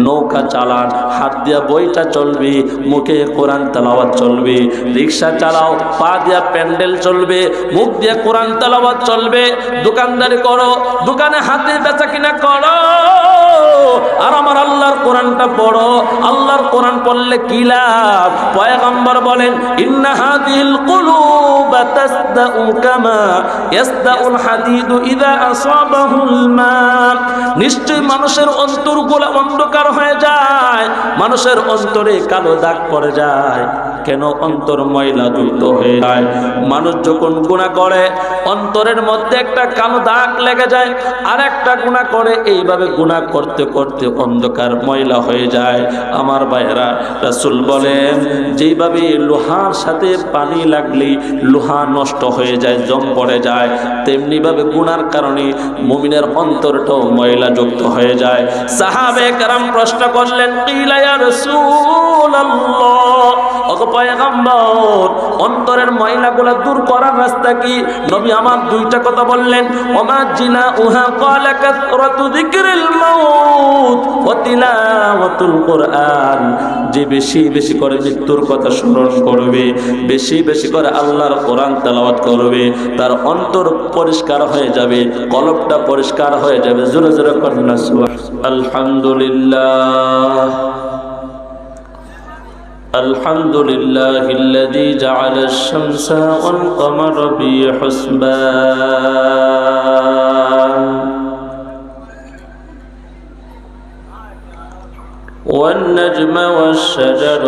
নৌকা চালান, হাত দিয়া বইটা চলবে, মুখে কোরআন তেলাওয়াত চলবে। রিক্সা চালাও, পা দিয়া প্যান্ডেল চলবে, মুখ দিয়ে কোরআন তেলাওয়াত চলবে। দোকানদারি করো, দোকানে হাতে বেচা কিনা করো, আর আমার আল্লাহর কোরআনটা পড়ো। আল্লাহর কোরআন পড়লে কি লাভ? পয়গম্বর বলেন, ইন্না হাদিল কুলুব তাসদাউ কামা ইয়াসদাউল হাদিদু ইযা আসাবাহুল মা। নিশ্চয় মানুষের অন্তরগুলো অন্ধকার হয়ে যায়, মানুষের অন্তরে কালো দাগ পড়ে যায়। কেন? অন্তর ময়লা যুক্ত হয়ে যায়। মানুষ যখন গুনাহ করে অন্তরের মধ্যে একটা কালো দাগ লেগে যায়, আর একটা গুনাহ করে, এইভাবে গুনাহ করতে করতে অন্ধকার ময়লা হয়ে যায়। আমার ভাইয়েরা, রাসূল বলেন যেইভাবে লোহার সাথে পানি লাগলে লোহা নষ্ট হয়ে যায়, জং পড়ে যায়, তেমনি ভাবে গুনার কারণে মুমিনের অন্তরটাও ময়লা যুক্ত হয়ে যায়। সাহাবে কেরাম প্রশ্ন করলেন, কিলা ইয়া রাসূলুল্লাহ, ওগো পয়গম্বর, অন্তরের ময়লাগুলো দূর করার রাস্তা কি? নবী আমার দুইটা কথা বললেন, ওমা জিনা উহা ক্বালা কাসরাতু যিকরিল মাউত ওয়া তিলাওয়াতুল কুরআন। যে বেশি বেশি করে মৃত্যুর কথা স্মরণ করবে, বেশি বেশি করে আল্লাহর কোরআন তেলাওয়াত করবে, তার অন্তর পরিষ্কার হয়ে যাবে, কলবটা পরিষ্কার হয়ে যাবে। জোরে জোরে পড়ুন না সুবহানাল্লাহ। আলহামদুলিল্লাহ الحمد لله الذي جعل الشمس والقمر بحسبان والنجم والشجر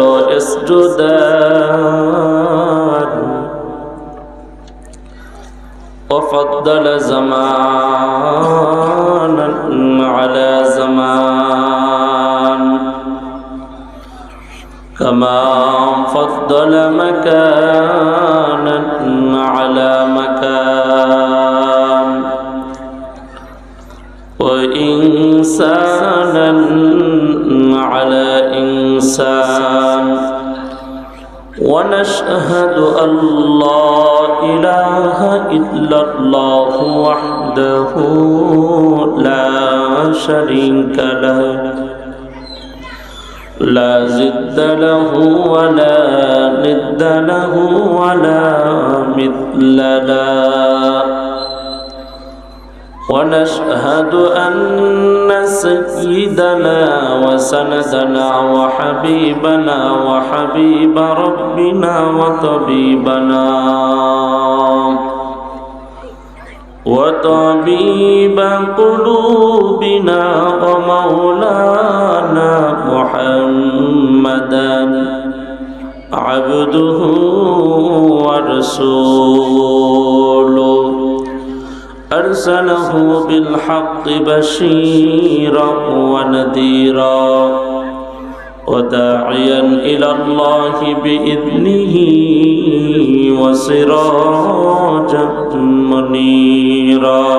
يسجدان وفضل زمانا على زمان كما فضل مكانا على مكان وإنسانا على إنسان ونشهد أن لا إله إلا الله وحده لا شريك له لا ضد له ولا ند له ولا مثل له ونشهد أن سيدنا وسندنا وحبيبنا وحبيب ربنا وطبيبنا وطبيب قلوبنا ومولانا محمدا عبده ورسوله أرسله بالحق بشيرا ونذيرا وداعيا إلى الله بإذنه وسراجا منيرا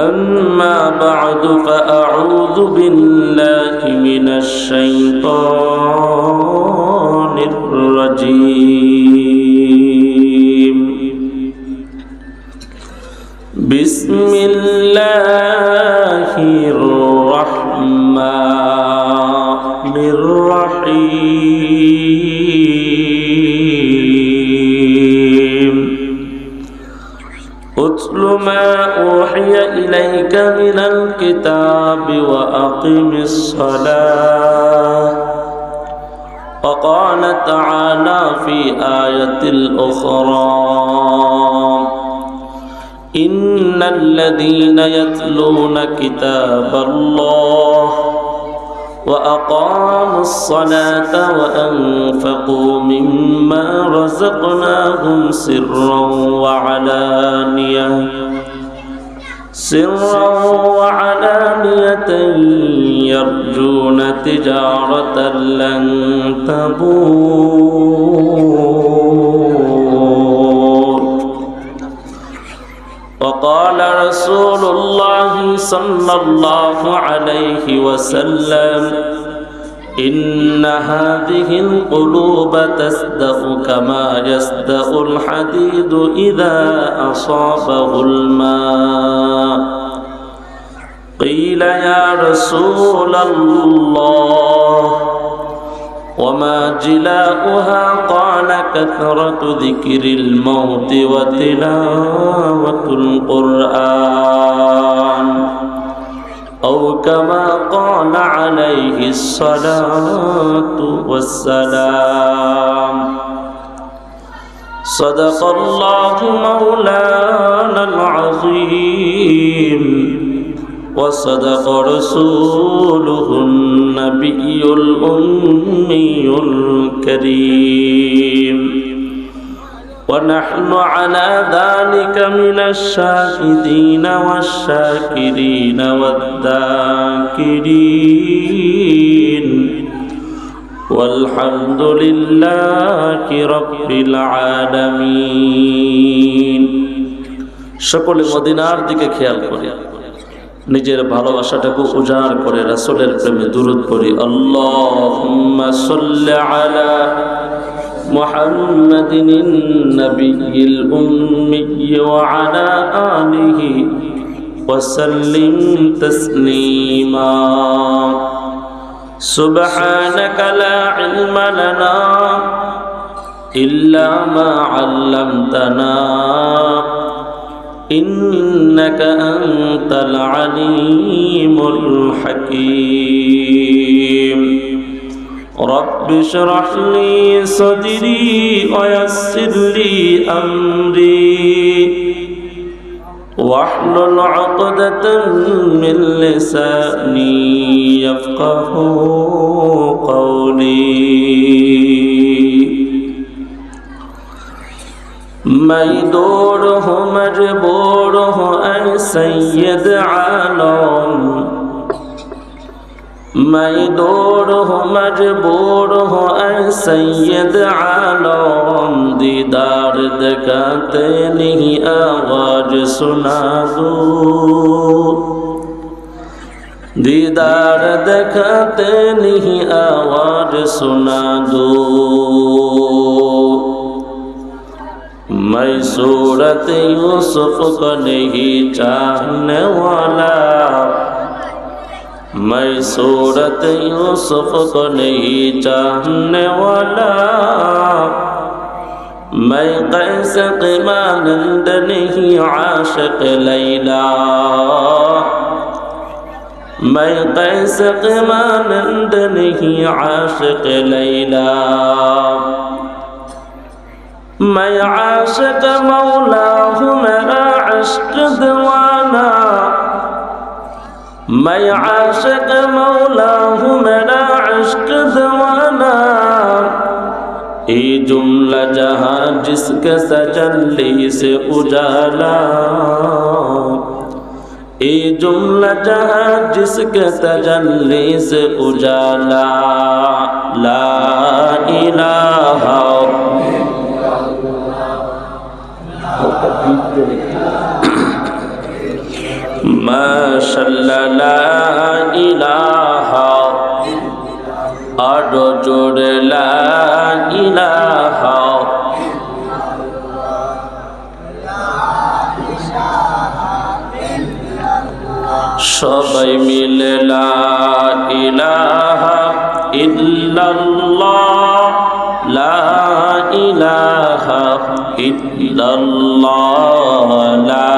أما بعد فأعوذ بالله من الشيطان الرجيم بسم الله الرحمن الرحيم اتل ما أوحي إليك من الكتاب وأقم الصلاة وقال تعالى في آية الأخرى إن الذين يتلون كتاب الله وأقاموا الصلاة وأنفقوا مما رزقناهم سرا وعلانية يرجون تجارة لن تبور. وقال رسول الله صلى الله عليه وسلم إن هذه القلوب تصدأ كما يصدأ الحديد إذا أصابه الماء قيل يا رسول الله وما جلاؤها قال كثرة ذكر الموت وتلاوة القرآن أو كما قال عليه الصلاة والسلام صدق الله مولانا العظيم وصدق رسوله النبي الأمي الكريم ونحن على ذلك من الشاهدين والشاكرين والذاكرين والحمد لله رب العالمين সকলে মদিনার দিকে খেয়াল করি নিজের ভালোবাসাটাকে উজাড় করে রাসূলের প্রেমে দুরূদ পড়ি আল্লাহুম্মা সাল্লি আলা মুহাম্মাদিন নবিয়্যিল উম্মি ওয়া আলা আলিহি ওয়া সাল্লিম তাসলিমা সুবহানাকা লা ইলমা লানা ইল্লা মা 'আল্লামতানা إنك أنت العليم الحكيم رب اشرح لي صدري ويسر لي أمري واحلل عقدة من لساني يفقه قولي मैं दूर हूँ मजबूर हूँ ऐ सैयद आलम मैं दूर हूँ मजबूर हूँ ऐ सैयद आलम दीदार दिखाते नहीं आवाज सुना दो दीदार दिखाते नहीं आवाज सुना दो मैं सूरत यूसुफ को नहीं चाहने वाला मैं सूरत यूसुफ को नहीं चाहने वाला मैं कैसे क़िमानंद नहीं आशिक़ लैला मैं कैसे क़िमानंद नहीं आशिक़ लैला मैं आशिक़ मौला हूँ मेरा इश्क़ दीवाना मैं आशिक़ मौला हूँ मेरा इश्क़ दीवाना ये जुमला जहाँ जिसके तजल्ली से उजाला ये जुमला जहाँ जिसके तजल्ली से उजाला ला इलाहा माशाअल्लाह ला इलाहा आरो जोड़े ला इलाहा সবাই মিলে লা ইলাহা ইল্লাল্লাহ লা ইলাহা ইল্লাল্লাহ লা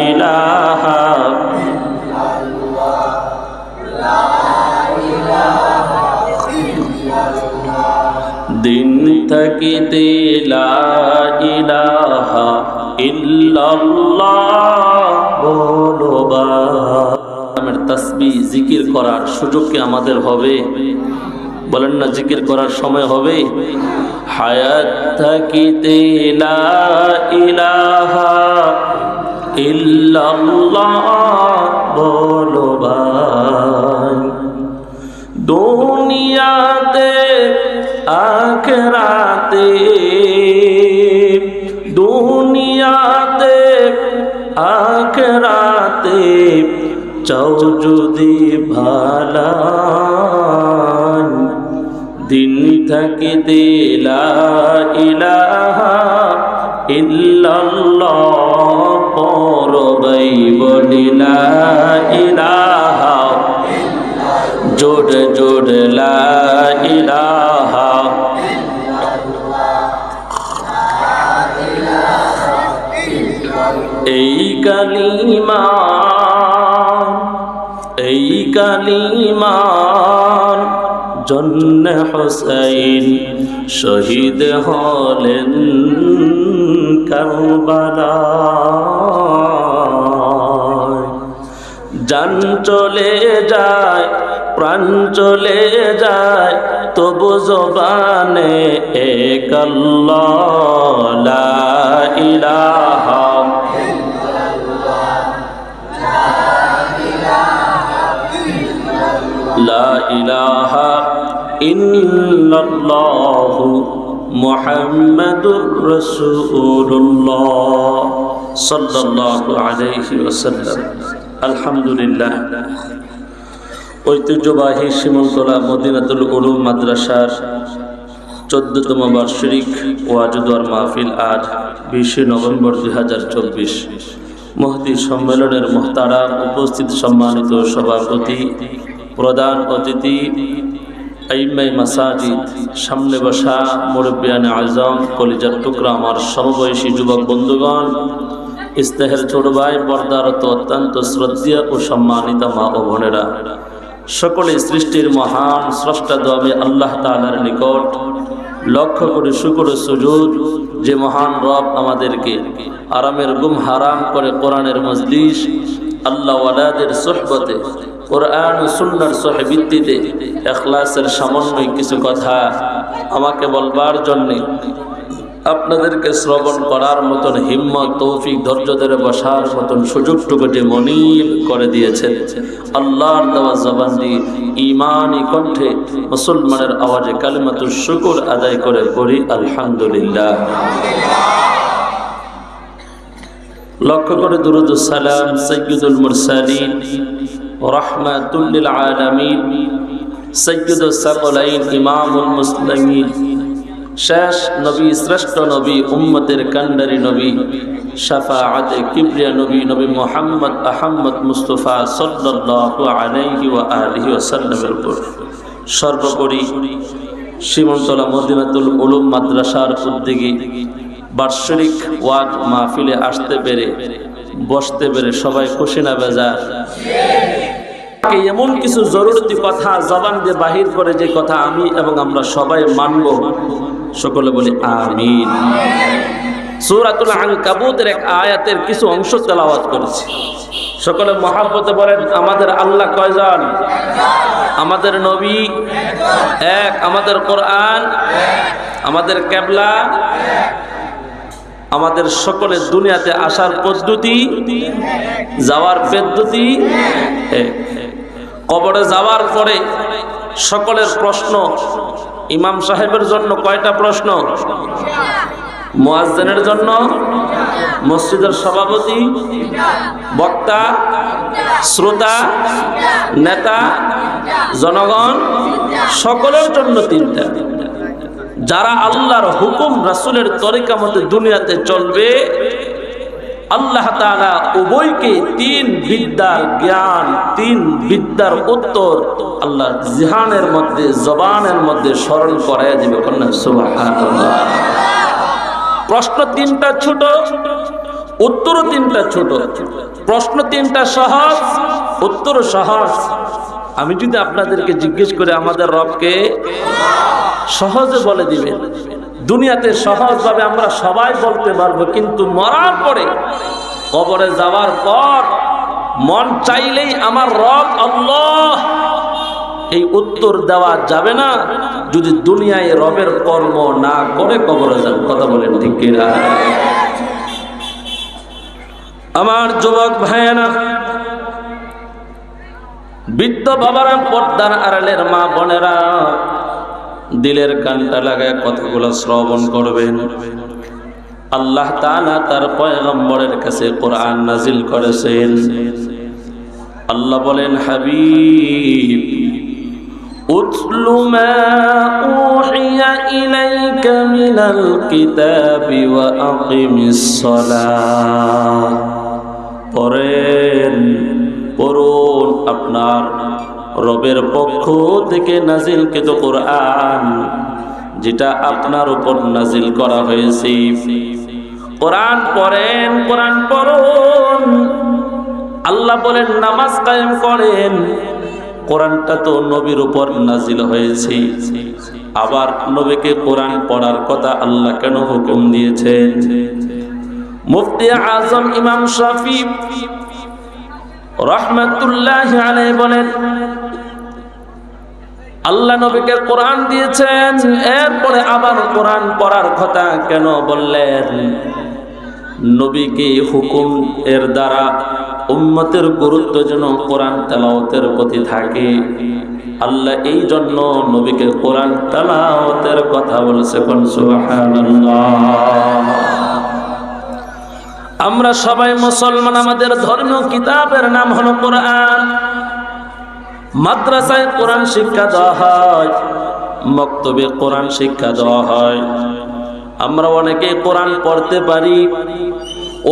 ইলাহা দিন থাকিতে লা ইলাহা ইল্লাল্লাহ বলবা তাসবিহ জিকির করার সুযোগ কি আমাদের হবে? বলেন না, জিকির করার সময় হবে। হায়াত থাকিতে লা ইলাহা ইল্লাল্লাহ বলো ভাই, দুনিয়াতে আখিরাতে, দুনিয়াতে আখিরাতে চাও যদি ভালাই, দিন থাকিতে লা ইলাহা ইল্লাল্লাহ অপর বলি লা ইলাহা জোরে জোরে লা ইলাহা এই কালিমার জন্য হুসাইন শহীদ হলেন কারবালায়। জান চলে যায় প্রাণ চলে যায় তবু জবানে এক আল্লাহ লা ইলাহা লা ইলাহা ইল্লাল্লাহু মুহাম্মাদুর রাসূলুল্লাহ সাল্লাল্লাহু আলাইহি ওয়াসাল্লাম। আলহামদুলিল্লাহ, ঐতিহ্যবাহী শিমুলতলা মদিনাতুল উলুম মাদ্রাসার 14তম বার্ষিক ওয়াজ দোয়ার মাহফিল আজ 20 নভেম্বর 2024 মুহতি সম্মেলনের মুহতারাম উপস্থিত সম্মানিত সভাপতি, প্রধান অতিথি, আইম্মাই মাসাজিদ, সামনে বসা মুরব্বিয়ানে আজম, কলিজার টুকরা আমার সমবয়সী যুবক বন্ধুগণ, ইস্তেহের ছোট ভাই, পর্দারত অত্যন্ত শ্রদ্ধেয় ও সম্মানিত মা ও বোনেরা, সকলে সৃষ্টির মহান স্রষ্টা দোয়ামে আল্লাহ তাআলার নিকট লক্ষ করে শুকর সুজুদ যে মহান রব আমাদেরকে আরামের গুম হারাম করে কোরআনের মজলিস, আল্লাহ ওয়ালাদের সোহবতে, কোরআন ও সুন্নাহর সহবীতিতে ইখলাসের সমন্বয় কিছু কথা আমাকে বলবার জন্যে, আপনাদেরকে শ্রবণ করার মতন হিম্মত, তৌফিক, ধৈর্য ধরে বসার মতন সুযোগটুকুটি মনিব করে দিয়েছেন। আল্লাহর দেওয়া জবান দিয়ে ঈমানি কণ্ঠে মুসলমানের আওয়াজে কালিমাতুশ শুকর আদায় করে পড়ি আলহামদুলিল্লাহ। লক্ষ্য করে দুরূদ ও সালাম সাইয়্যিদুল মুরসালিন রাহমাতুল লিল আলামিন সাইয়্যিদুস সাকলাইন ইমামুল মুসলিমিন, শেষ নবী, শ্রেষ্ঠ নবী, উম্মতের কান্ডারি নবী, শাফাআতে কিবরিয়া নবী, নবী মুহাম্মদ আহমদ মুস্তাফা সাল্লাল্লাহু আলাইহি ওয়া আলিহি ওয়াসাল্লামের উপর সর্বোপরি শিমুলতলা মদিনাতুল উলুম মাদ্রাসার উদ্যোগে বার্ষিক ওয়াজ মাহফিলে আসতে পেরে, বসতে পেরে সবাই খুশি না বেজার? এমন কিছু জরুরি কথা জবান দিয়ে বাহির করে যে কথা আমি এবং আমরা সবাই মানব, সকলে বলি আমিন। সূরাতুল আনকাবুতের এক আয়াতের কিছু অংশ তেলাওয়াত করেছি, সকলে মহাব্বতে বলেন আমাদের আল্লাহ কয়জন? আমাদের নবী এক, আমাদের কোরআন, আমাদের কিবলা, আমাদের সকলের দুনিয়াতে আসার পদ্ধতি, যাওয়ার পদ্ধতি এক। কবরে যাওয়ার পরে সকলের প্রশ্ন, ইমাম সাহেবের জন্য কয়টা প্রশ্ন? মুয়াজ্জিনের জন্য, মসজিদের সভাপতি, বক্তা, শ্রোতা, নেতা, জনগণ, সকলের জন্য তিনটা। যারা আল্লাহর হুকুম রাসূলের তরিকা মতে দুনিয়াতে চলবে, আল্লাহ তাআলা উভয়কে তিন বিদ্যার জ্ঞান, তিন বিদ্যার উত্তর আল্লাহ জিহানের মধ্যে, জবানের মধ্যে স্মরণ করায় দিবে। সুবহানাল্লাহ। প্রশ্ন তিনটা ছোট, উত্তর তিনটা ছোট। প্রশ্ন তিনটা সহজ, উত্তর সহজ। আমি যদি আপনাদেরকে জিজ্ঞেস করে আমাদের রবকে, সহজে বলে দিবেন। দুনিয়াতে সহজভাবে আমরা সবাই বলতে পারবো, কিন্তু মরার পরে, কবরে যাওয়ার পর মন চাইলেই আমার রব আল্লাহ, এই উত্তর দেওয়া যাবে না যদি দুনিয়ায় রবের কর্ম না করে কবরে যান। কথা বলেন ঠিক কিনা? আমার যুবক ভাইয়েরা, বৃদ্ধ বাবারা, পর্দার আড়ালের মা বোনেরা, দিলের কানটা লাগায় কথাগুলো শ্রবণ করবেন। আল্লাহ তাআলা তার পয়গম্বরের কাছে কোরআন নাজিল করেছেন। আল্লাহ বলেন, হাবিব উতলু মা উহিয়া ইলাইকা মিনাল কিতাবি ওয়া আকিমিস সালাহ। পড়েন, পড়ুন আপনার রবের পক্ষ থেকে নাজিলকৃত কোরআন, যেটা আপনার উপর নাজিল করা হয়েছে। কোরআন পড়েন, কোরআন পড়ুন। আল্লাহ বলেন নামাজ কায়েম করেন। কোরআনটা তো নবীর উপর নাজিল হয়েছে, আবার নবীকে কোরআন পড়ার কথা আল্লাহ কেন হুকুম দিয়েছেন? মুফতি আজম ইমাম শাফি রাহমাতুল্লাহি আলাইহি বলেন, আল্লাহ নবীকে কোরআন দিয়েছেন, এরপরে আবার কোরআন পড়ার কথা কেন বললেন? নবীকে হুকুম এর দ্বারা উম্মতের গুরুত্ব যেন কোরআন তেলাওয়াতের প্রতি থাকে। আল্লাহ এই জন্য নবীকে কোরআন তেলাওয়াতের কথা বলেছে। কোন সুবহানাল্লাহ। আমরা সবাই মুসলমান, আমাদের ধর্মীয় কিতাবের নাম হলো কোরআন। মাদ্রাসায় কোরআন শিক্ষা দেওয়া হয়, মক্তবে কোরআন শিক্ষা দেওয়া হয়। আমরা অনেকে কোরআন পড়তে পারি,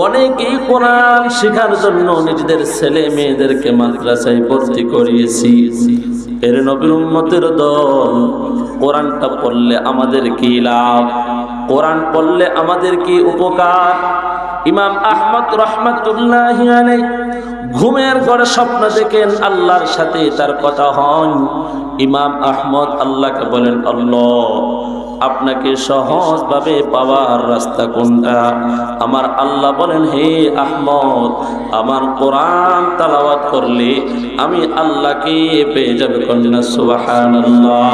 অনেকেই কোরআন শেখার জন্য নিজেদের ছেলে মেয়েদেরকে মাদ্রাসায় ভর্তি করিয়েছি। এর নবীর উম্মতের দল, কোরআনটা পড়লে আমাদের কি লাভ? কোরআন পড়লে আমাদের কি উপকার? ইমাম আহমদ রাহমাতুল্লাহি আলাইহি ঘুমের ঘরে স্বপ্ন দেখেন আল্লাহর সাথে তার কথা হয়। ইমাম আহমদ আল্লাহকে বলেন, আল্লাহ আপনাকে সহজভাবে পাওয়ার রাস্তা কোনটা? আমার আল্লাহ বলেন, হে আহমদ, আমার কোরআন তেলাওয়াত করলে আমি আল্লাহকে পেয়ে যাবে। কন্যা সুবহানাল্লাহ।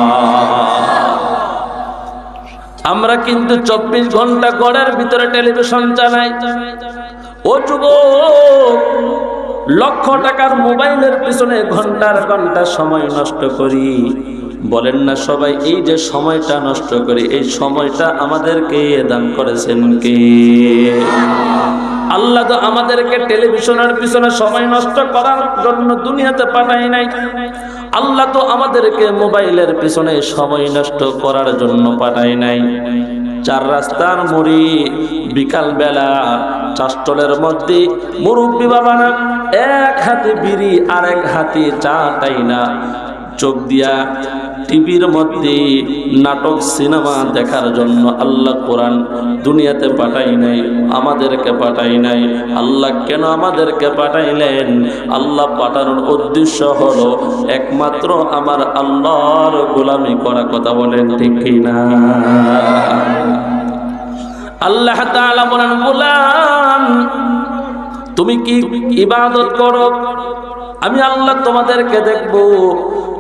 আমরা কিন্তু 24 ঘন্টা ঘরের ভিতরে টেলিভিশন চালাই। ও যুবক, লক্ষ টাকার মোবাইলের পিছনে ঘন্টার ঘন্টা সময় নষ্ট করি। বলেন না সবাই, এই যে সময়টা নষ্ট করি, এই সময়টা আমাদেরকে দান করেছেন কে? আল্লাহ তো আমাদেরকে টেলিভিশনের পিছনে সময় নষ্ট করার জন্য দুনিয়াতে পাঠায় নাই। আল্লাহ তো আমাদেরকে মোবাইলের পিছনে সময় নষ্ট করার জন্য পাঠায় নাই। চার রাস্তার মুড়ি বিকাল বেলা চাষটলের মধ্যে মুরব্বী বাবারা এক হাতে বিড়ি আর এক হাতে চা তাই না চোখ দিয়া টিভির মধ্যে নাটক সিনেমা দেখার জন্য আল্লাহ কোরআন দুনিয়াতে পাঠাই নাই, আমাদেরকে পাঠাই নাই। আল্লাহ কেন আমাদেরকে পাঠাইলেন? আল্লাহ পাঠানোর উদ্দেশ্য হলো একমাত্র আমার আল্লাহর গোলামি করা। কথা বলেন ঠিক কিনা? আল্লাহ তাআলা বলেন, গোলাম তুমি কি ইবাদত করো, আমি আল্লাহ তোমাদেরকে দেখবো।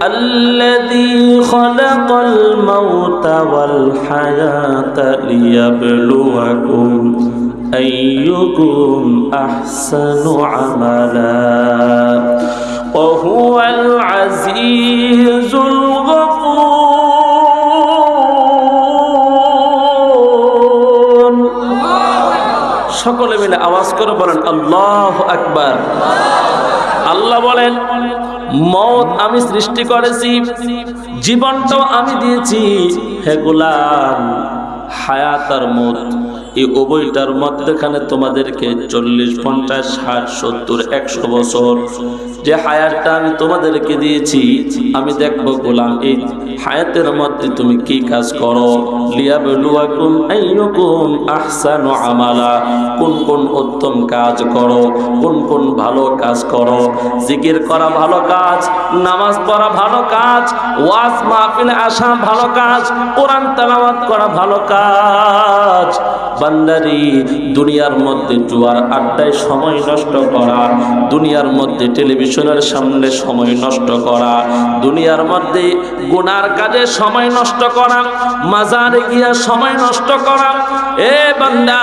আল্লাযী খালাকাল মাউতা ওয়াল হায়াতা লিয়াবলুয়াকুম আইয়ুকুম আহসানু আমালা ওয়া হুয়াল আজিজুল গফুর। সকলে মিলে আওয়াজ করে বলেন আল্লাহু আকবার। আল্লাহ বলেন, মওত আমি সৃষ্টি করেছি, জীবনটাও আমি দিয়েছি। হে গোলাম, হায়াত আর মওত এই উভয়টার মধ্যখানে তোমাদেরকে 40, 50, 60, 70, 100 বছর যে হায়াতটা আমি তোমাদেরকে দিয়েছি, আমি দেখবো গোলাম এই হায়াতের মধ্যে তুমি কি কাজ করো। লিয়াবলুয়াকুম আইয়ুকুম আহসানু আমালা, কোন কোন উত্তম কাজ করো, কোন কোন ভালো কাজ করো। জিকির করা ভালো কাজ, নামাজ পড়া ভালো কাজ, ওয়াজ মাহফিলে আসা ভালো কাজ, কোরআন তেলাওয়াত করা ভালো কাজ। বান্দারি, দুনিয়ার মধ্যে জুয়ার আড্ডায় সময় নষ্ট করা, দুনিয়ার মধ্যে টেলিভিশনের সামনে সময় নষ্ট করা, দুনিয়ার মধ্যে গুনার কাজে সময় নষ্ট করা, মাজারে গিয়া সময় নষ্ট করা, এ বান্দা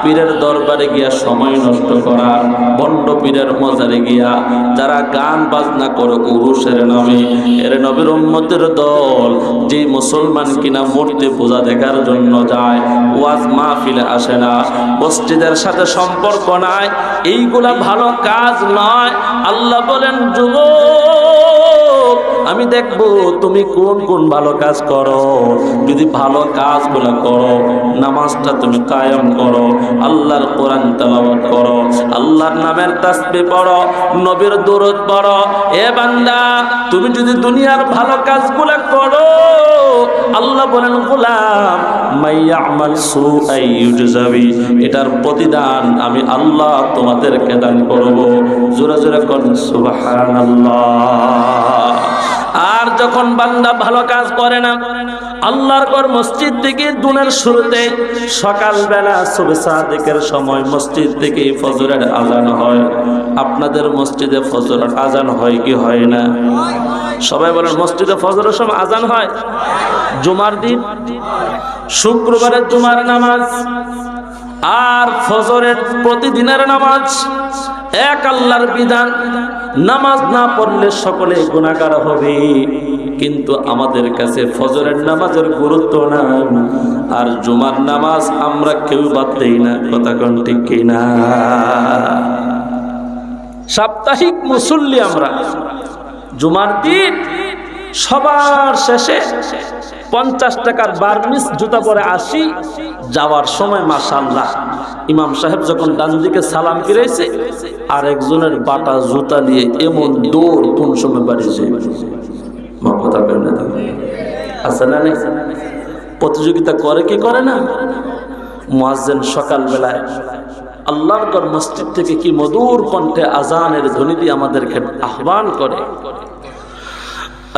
পীরের দরবারে গিয়া সময় নষ্ট করা, বন্ড পীরের মজারে গিয়া যারা গান বাজনা করে উরুসের নামে, এর নবীর উম্মতের দল যে মুসলমান কিনা মূর্তি পূজা দেখার জন্য যায়, ওয়াজ মাহফিলে আসে না, মসজিদের সাথে সম্পর্ক নাই, এইগুলা ভালো কাজ নয়। আল্লাহ বলেন, যুবক আমি দেখবো তুমি কোন কোন ভালো কাজ করো। যদি ভালো কাজগুলো করো, নামাজটা তুমি কায়েম করো, আল্লাহর কোরআন তেলাওয়াত করো, আল্লাহর নামের তাসবিহ পড়ো, নবীর দুরূদ পড়ো, এ বান্দা তুমি যদি দুনিয়ার ভালো কাজগুলো করো, আল্লাহ বলেন গোলাম মাইয়ামাল সুআই ইউজজাবি, এটার প্রতিদান আমি আল্লাহ তোমাদেরকে দান করব। জোরে জোরে কোন সুবহানাল্লাহ। আর যখন বান্দা ভালো কাজ করে না, আল্লাহর ঘর মসজিদ থেকে দিনের শুরুতে সকালবেলা সুবহ সাদিকের সময় মসজিদ থেকে ফজরের আজান হয়। আপনাদের মসজিদে ফজরের আজান হয় কি হয় না? সবাই বলেন মসজিদে ফজরের সময় আজান হয়। জুমার দিন, শুক্রবারের জুমার নামাজ আর ফজরের প্রতিদিনের নামাজ এক আল্লাহর বিধান। নামাজ না পড়লে সকলে গুনাহগার হবে, কিন্তু আমাদের কাছে ফজরের নামাজের গুরুত্ব নাই, আর জুমার নামাজ আমরা কেউ বাদ দেই না। কথা কোন ঠিক কিনা? সাপ্তাহিক মুসল্লি আমরা। জুমার দিন সবার শেষে 50 টাকার বার্মিস জুতা পরে আসি, যাওয়ার সময় মাশাআল্লাহ ইমাম সাহেব যখন ডান দিকে সালাম ফিরাইছে, আর একজনের বাটা জুতা নিয়ে এমন দৌড় কোন সময় বাড়িছে। কথা কেন আছে না? প্রতিযোগিতা করে কি করে না? মুয়াজ্জিন সকালবেলায় আল্লাহর ঘর মসজিদ থেকে কি মধুর কণ্ঠে আজানের ধ্বনি দিয়ে আমাদেরকে আহ্বান করে,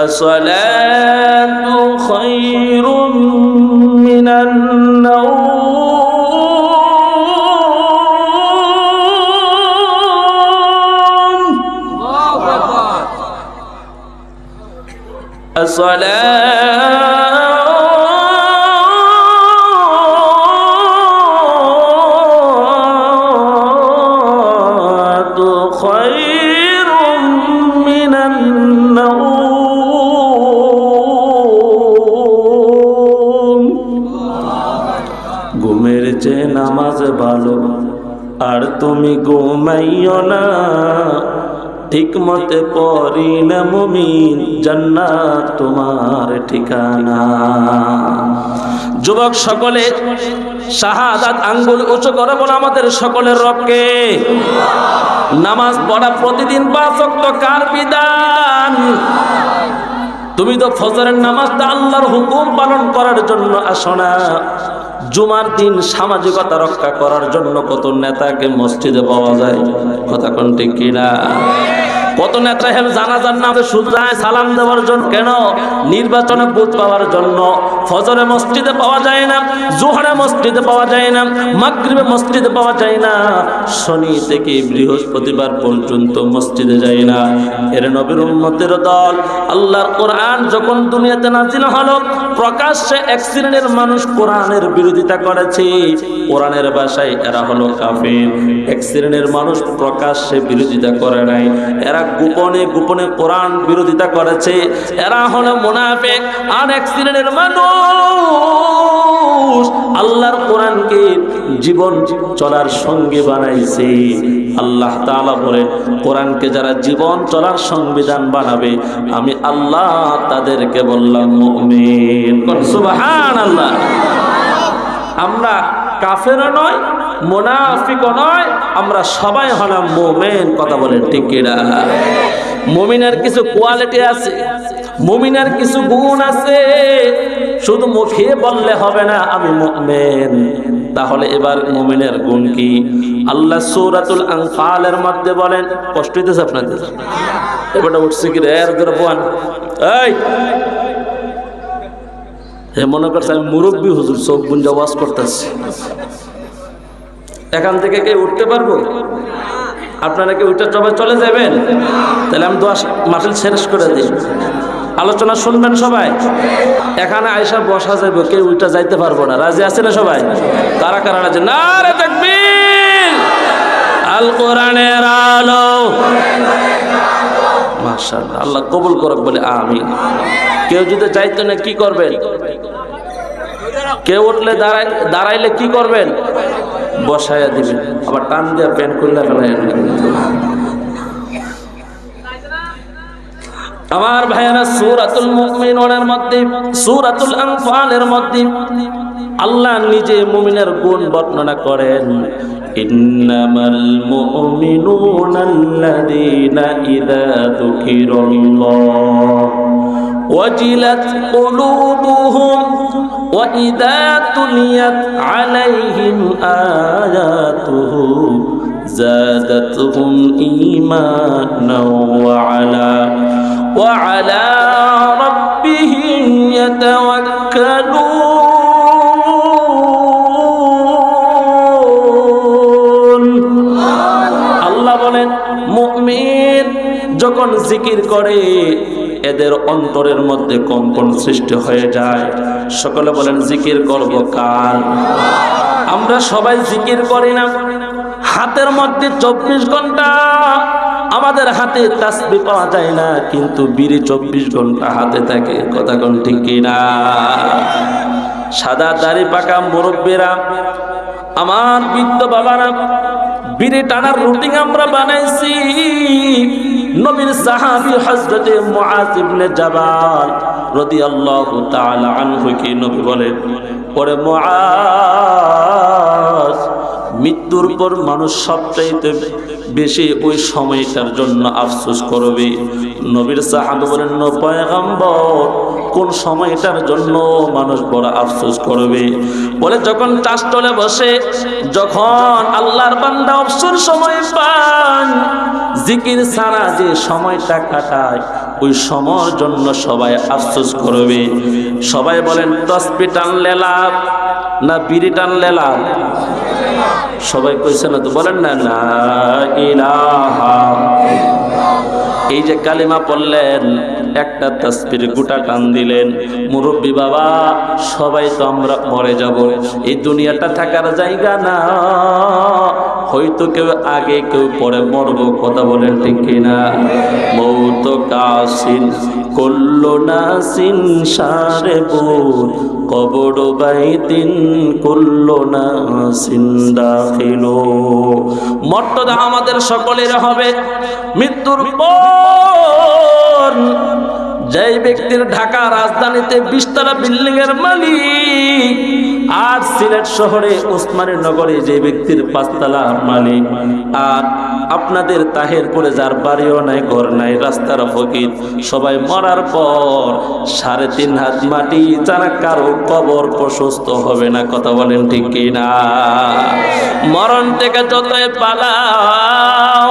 আসসালাতু খায়রুম মিনান নাওম, আসসালাতু খায়রুম মিনান নাওম। ঘুমের চেয়ে নামাজ ভালো, আর তুমি ঘুমাইও না, ঠিক মতে পড়িলে মুমিন জান্নাত তোমার ঠিকানা। যুবক সকলে শাহাদাত আঙ্গুল উঁচু করে বলে আমাদের সকলের রবকে। নামাজ পড়া প্রতিদিন 5 ওয়াক্ত কার বিধান? তুমি তো ফজরের নামাজটা আল্লাহর হুকুম পালন করার জন্য আসো না। জুমার দিন সামাজিকতা রক্ষা করার জন্য কত নেতাকে মসজিদে পাওয়া যায়। কথা কোন ঠিক কিনা? কত নেতা জানাজার নামে শুধু যায় সালাম দেওয়ার জন্য। কেন? নির্বাচনে বুথ পাওয়ার জন্য। ফজরে মসজিদে পাওয়া যায় না, জোহরে মসজিদে পাওয়া যায় না, মাগরিবে মসজিদে পাওয়া যায় না, শনি থেকে বৃহস্পতিবার পর্যন্ত মসজিদে যায় না। এর নবীর উম্মতের দল। আল্লাহর কোরআন যখন দুনিয়াতে নাযিল হলো, প্রকাশ্যে এক শ্রেণীর মানুষ কোরআনের বিরোধিতা করেছে। কোরআনের ভাষায় এরা হলো কাফির। এক শ্রেণীর মানুষ প্রকাশ্যে বিরোধিতা করে নাই, এরা গোপনে গোপনে কোরআন বিরোধিতা করেছে। এরা হলো মুনাফিক। আর এক শ্রেণীর মানুষ আল্লাহর কোরআনকে জীবন চলার সঙ্গী বানাইছে। আল্লাহ তাআলা বলেন, কোরআনকে যারা জীবন চলার সংবিধান বানাবে, আমি আল্লাহ তাদেরকে বললাম মুমিন। সুবহানাল্লাহ। আমরা কাফেরও নয়, মুনাফিকও নয়, আমরা সবাই হলাম মুমিন। কথা বলেন ঠিক কিনা? মুমিনের কিছু কোয়ালিটি আছে, মুমিনের কিছু গুণ আছে। শুধু মুখে বললে হবে না আমি মুমিন। তাহলে এবার মুমিনের গুণ কি? আল্লাহ সূরাতুল আনফালের মধ্যে বলেন, কষ্ট হইতেছে আপনাদের? এবারটা উঠছে কি রে? এর ধরে বোন এই হে মনে করছে আমি মুরব্বী হুজুর, চোখ বুঞ্জা ওয়াজ করতেছি। এখান থেকে কে উঠতে পারবো? আপনারা কি উঠে সবাই চলে যাবেন? তাহলে আমি দোয়া মাহফিল শেষ করে দিই, আলোচনা শুনবেন সবাই। এখানে আয়সা বসা যাবে, কেউ উঠে যাইতে পারবো না। রাজি আছে না সবাই? কারা কারা রাজি? নারে তাকবীর! আল কোরআনের আলো। মাশাআল্লাহ, আল্লাহ কবুল করুক বলে আমিন। কেউ যদি চাইতো না কি করবেন? কেউ উঠলে দাঁড়াইলে কি করবেন? বসাইয়া দিবেন, আবার টান দিয়ে প্যান্ট খুললে ফেলাই। আমার ভাইয়েরা, সূরাতুল মুমিনুনের মধ্যে, সূরাতুল আনফালের মধ্যে আল্লাহ নিজে মুমিনের গুণ বর্ণনা করেন। ইন্নামাল মুমিনুনা আল্লাযীনা ইযা যুকিরাল্লাহ ওয়াজিলাত কুলুবুহুম ওয়া ইযা তুলিয়াত আলাইহিম আয়াতুহু زادتهم إيمانا وعلى ربهم يتوكلون আল্লাহ বলেন, মুমিন যখন জিকির করে এদের অন্তরের মধ্যে কম্পন সৃষ্টি হয়ে যায়। সকলে বলেন, জিকির করব কার? আমরা সবাই জিকির করি না। হাতের মধ্যে 24 ঘন্টা আমাদের হাতে তাসবিহ পাওয়া যায় না, কিন্তু বিড়ি 24 ঘন্টা হাতে থাকে। কথা কোন ঠিক কিনা? সাদা দাড়ি পাকা মুরব্বীরা, আমার বৃদ্ধ বাবারা, বিড়ি টানার রুটিন আমরা বানাইছি। নবীর সাহাবী হযরতে মুআয ইবনে জাবাল রাদিয়াল্লাহু তাআলা আনহু কে নবী বলেন, পরে মুআয, মৃত্যুর পর মানুষ সবচাইতে বেশি ওই সময়টার জন্য আফসোস করবে। নবীর সাহাবী বলেন, পয়গম্বর, কোন সময়টার জন্য মানুষ বড় আফসোস করবে? বলে, যখন চাষতলে বসে, যখন আল্লাহর বান্দা অবসর সময় পান, জিকির ছাড়া যে সময়টা কাটায়, ওই সময়ের জন্য সবাই আফসোস করবে। সবাই বলেন, তাসবিহ টানলে লাভ না বিড়ি টানলে লাভ? সবাই কইছে না তো? বলেন না, লা ইলাহা। এই যে কালিমা পড়লেন, একটা তাসবির গোটা টান দিলেন। মুরব্বী বাবা, সবাই তো আমরা মরে যাব, এই দুনিয়াটা থাকার জায়গা না। হয়তো কেউ আগে, কেউ পরে মরবো। কথা বলেন ঠিক কিনা? মৌত কাসিন কুল্লু নাসিন সারেবুর কবর বাইতিন কুল্লু নাসিন দাখিলু। মর্তদা আমাদের সকলের হবে। মৃত্যুর পর যেই ব্যক্তির ঢাকা রাজধানীতে 20 তলা বিল্ডিং এর মালিক, আর সিলেট শহরে ওসমানী নগরে যে ব্যক্তির 5 তলা মালিক, আর আপনাদের তাহেরপুরে যার বাড়িও নাই, ঘর নাই, রাস্তার ফকির, সবাই মরার পর 3.5 হাত মাটি ছাড়া কারো কবর প্রশস্ত হবে না। কথা বলেন ঠিক কিনা? মরণ থেকে যতই পালাও,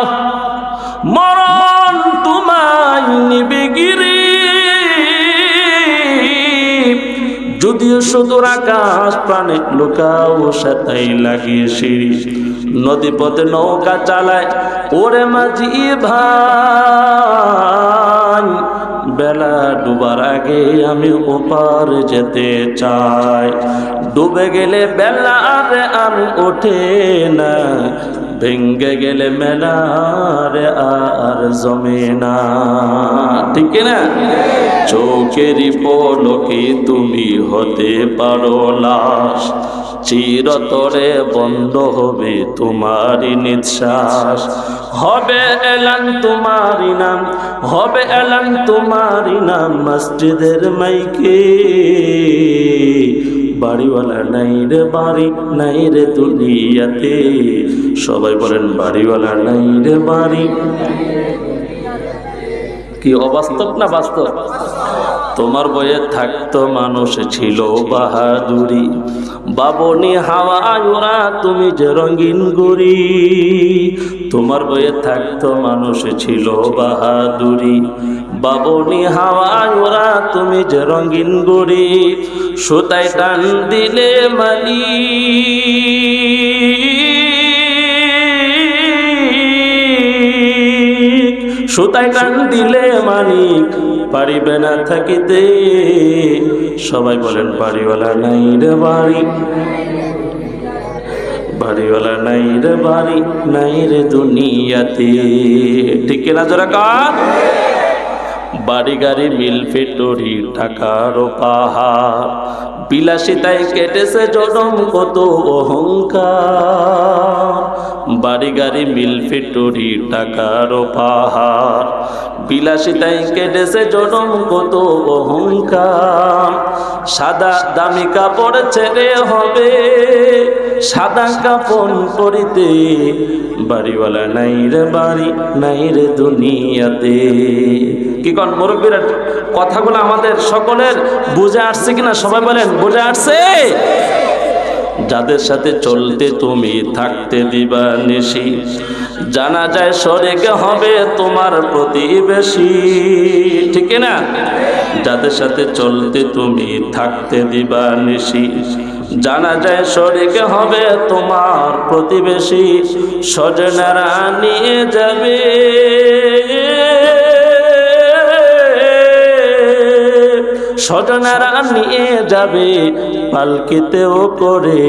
মরণ তোমায় নিবে গিরি। যদিও সুদূর আকাশ প্রাণে লুকাও, সাথেই লাগিয়ে সিঁড়ি। নদী পথে নৌকা চালায় ওরে মাঝি ভাই, বেলা ডুবার আগে আমি ওপার যেতে চাই। ডুবে গেলে বেলা আর ওঠে না, ভেঙ্গে গেলে মেলারে আর জমে না। ঠিক না? চোখেরই পলকে তুমি হতে পারো লাশ, চিরতরে বন্ধ হবে তোমারই নিঃশ্বাস। হবে এলান তোমারই নাম, হবে এলান তোমারই নাম মসজিদের মাইকে। বাড়িওয়ালা নাই রে বাড়ি, নাই রে দুনিয়াতে। সবাই বলেন, বাড়িওয়ালা নাই রে বাড়ি। কি অবাস্তব না বাস্তব? তোমার বইয়ে থাকতো মানুষ ছিল বাহাদুরি, বাবনি হাওয়া ওরা তুমি যে রঙিন গুড়ি। তোমার বইয়ে থাকতো মানুষ ছিল বাহাদুরি, বাবনি হাওয়া ওরা তুমি যে রঙিন গুড়ি। সুতায় টান দিলে মালি, সুতায় টান দিলে মালিক পারিবে না থাকিতে। সবাই বলেন, বাড়িওয়ালা নাই রে বাড়ি, বাড়িওয়ালা নাই রে বাড়ি, নাই রে দুনিয়াতে। ঠিক না? জোরে কার? বাড়ি গাড়ি মিল ফ্যাক্টরি টাকার পাহাড়, বিলাসিতায় কেটেছে জনম কত অহংকার। বাড়ি গাড়ি মিল ফ্যাক্টরি টাকার পাহাড়, বিলাসিতায় কেটেছে জনম কত অহংকার। সাদা দামি কাপড় ছেড়ে হবে সাদা কাপড় পরিতে, বাড়িওয়ালা নাই রে বাড়ি নাই রে দুনিয়াতে। কি কোন মুরব্বীরা, কথাগুলো আমাদের সকলের বুঝে আসছে কিনা সবাই বলেন, বুঝে আসছে? যাদের সাথে চলতে তুমি থাকতে দিবা নিশি, জানা যায় শরীক হবে তোমার প্রতিবেশী, ঠিক না? যাদের সাথে চলতে তুমি থাকতে দিবা নিশি, জানা যায় শরীক হবে তোমার প্রতিবেশী। স্বজনেরা নিয়ে যাবে স্বজনেরা নিয়ে যাবে পালকিতেও করে,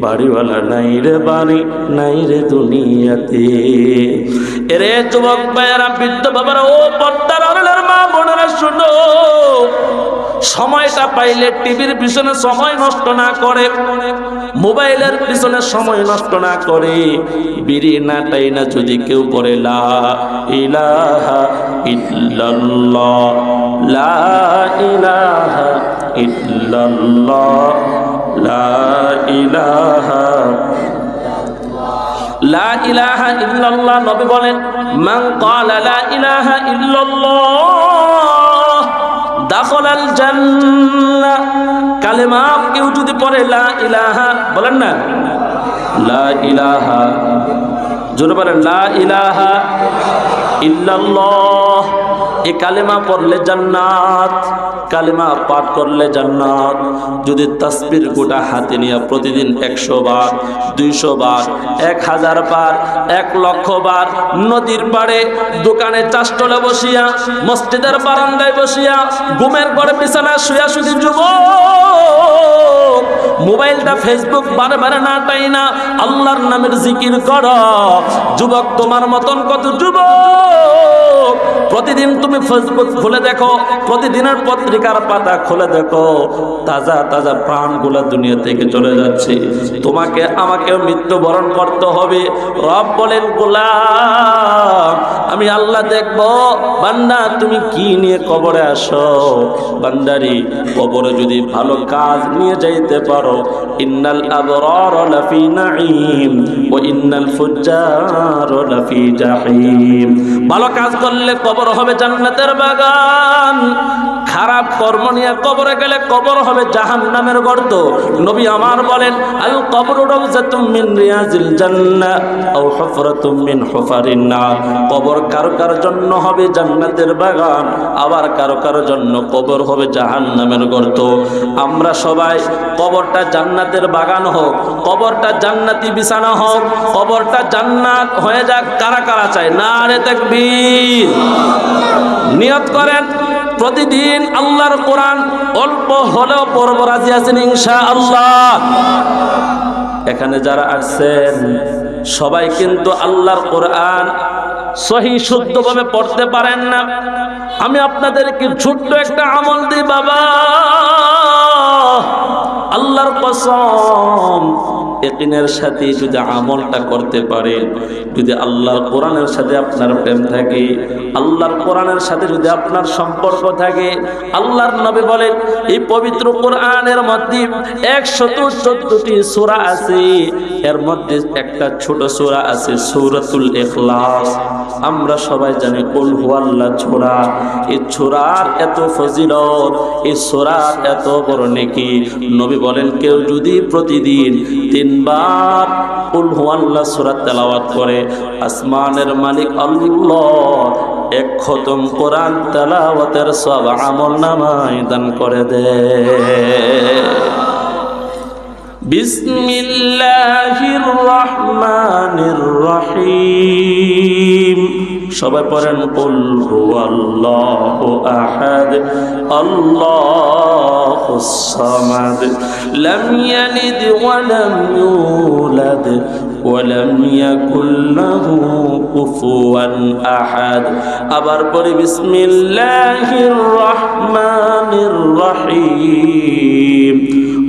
বাড়িওয়ালা নাই রে বাড়ি নাই রে দুনিয়াতে। এরে যুবক ভাইয়েরা, বৃদ্ধ বাবারা, ও পর্দার আড়ালের মা বোনেরা, শুনো, সময়টা পাইলে টিভির পিছনে সময় নষ্ট না করে, মোবাইলের পিছনে সময় নষ্ট না করে, বিড়ি না টাইনা যদি কেউ পড়ে লা ইলাহা ইল্লাল্লাহ, লা ইলাহা ইল্লাল্লাহ, লা ইলাহা লা ইলাহা ইল্লাল্লাহ, নবী বলেন, মান ক্বালা লা ইলাহা ইল্লাল্লাহ দাখালাল জান্নাহ। কালেমা কেউ যদি পড়ে লা ইলাহা, বলেন না লা ইলাহা, জোরে বলেন লা ইলাহা ইল্লাল্লাহ, এই কালেমা পড়লে জান্নাত, কালেমা পাঠ করলে জান্নাত। যদি তাসবির গোটা হাতে নিয়ে প্রতিদিন 100 বার, 200 বার, 1000 বার, 1 লক্ষ বার, নদীর পাড়ে, দোকানে চাষটলে বসিয়া, মসজিদের বারান্দায় বসিয়া, ঘুমের ঘরে বিছানায় শুয়া শুধু যুবক, মোবাইলটা ফেসবুক বারে বারে না টাইনা আল্লাহর নামের জিকির করো। যুবক, তোমার মতন কত যুবক প্রতিদিন তুমি ফেসবুক খুলে দেখো, প্রতিদিনের পত্রিকার পাতা খুলে দেখো, তাজা তাজা প্রাণগুলা দুনিয়া থেকে চলে যাচ্ছে। তোমাকে আমাকেও মৃত্যুবরণ করতে হবে। রব বলেন, গোলাম আমি আল্লাহ দেখব বান্দা তুমি কি নিয়ে কবরে আসো। বান্দারি, কবরে যদি ভালো কাজ নিয়ে যাইতে পারো, ইন্নাল আবরার লাফি নাঈম ওয়া ইন্নাল ফুজ্জার লাফি জাহিম। ভালো কাজ করলে কবর হবে জান্নাতের বাগান, খারাপ কর্ম নিয়ে কবরে গেলে কবর হবে জাহান্নামের গর্ত। নবী আমার বলেন, আল কবরু রাউযাতুম মিন রিয়াজিল জান্নাহ আও হুফরাতুম মিন হুফারিন নার। কবর কারো কারো জন্য হবে জান্নাতের বাগান, আবার কারো কারো জন্য কবর হবে জাহান্নামের গর্ত। আমরা সবাই কবরটা জান্নাতের বাগান হোক, কবরটা জান্নাতি বিছানা হোক, কবরটা জান্নাত হয়ে যাক। কারা কারা চায়? নারে তাকবীর। নিয়ত করেন প্রতিদিন আল্লাহর কোরআন অল্প হলেও পড়ব, রাজি আছেন ইনশাআল্লাহ? এখানে যারা আসছেন সবাই কিন্তু আল্লাহর কোরআন সহি শুদ্ধভাবে পড়তে পারেন না। আমি আপনাদেরকে ছোট্ট একটা আমল দিই বাবা, আল্লাহর কসম, ইয়াকিনের সাথে যদি আমলটা করতে পারেন, যদি আল্লাহর কোরআনের সাথে আপনার প্রেম থাকে, আল্লাহর কোরআনের সাথে যদি আপনার সম্পর্ক থাকে, আল্লাহর নবী বলেন এই পবিত্র কোরআনের মধ্যে 114টি সূরা আছে, এর মধ্যে একটা ছোট সূরা আছে সূরাতুল ইখলাস। আমরা সবাই জানি কুল হুয়াল্লাহ সূরা, এই সূরার এত ফজিলত, এই সূরার এত বড় নেকি। নবী বলেন কেউ যদি প্রতিদিন 3 বার কুল হুয়াল্লাহ সূরা তেলাওয়াত করে, আসমানের মালিক আল্লাহ 1 খতম কোরআন তেলাওয়াতের সব আমলনামায় দান করে দেয়। বিসমিল্লাহির রহমানির রহিম। সবাই পড়েন কুল হুয়াল্লাহু আহাদ আল্লাহুস সামাদ লাম ইয়ালিদ ওয়া লাম ইউলাদ ولم يكن له كفوا أحد আবার পড়ি বিসমিল্লাহির রহমানির রহিম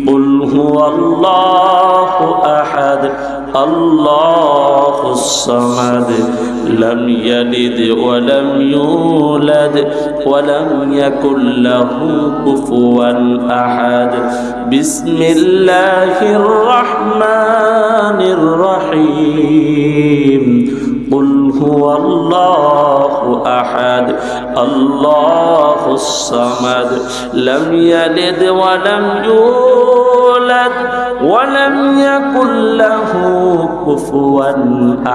قل هو الله أحد الله الصمد لم يلد ولم يولد ولم يكن له كفوا أحد بسم الله الرحمن الرحيم قل هو الله أحد الله الصمد لم يلد ولم يولد ولم يكن له كفوا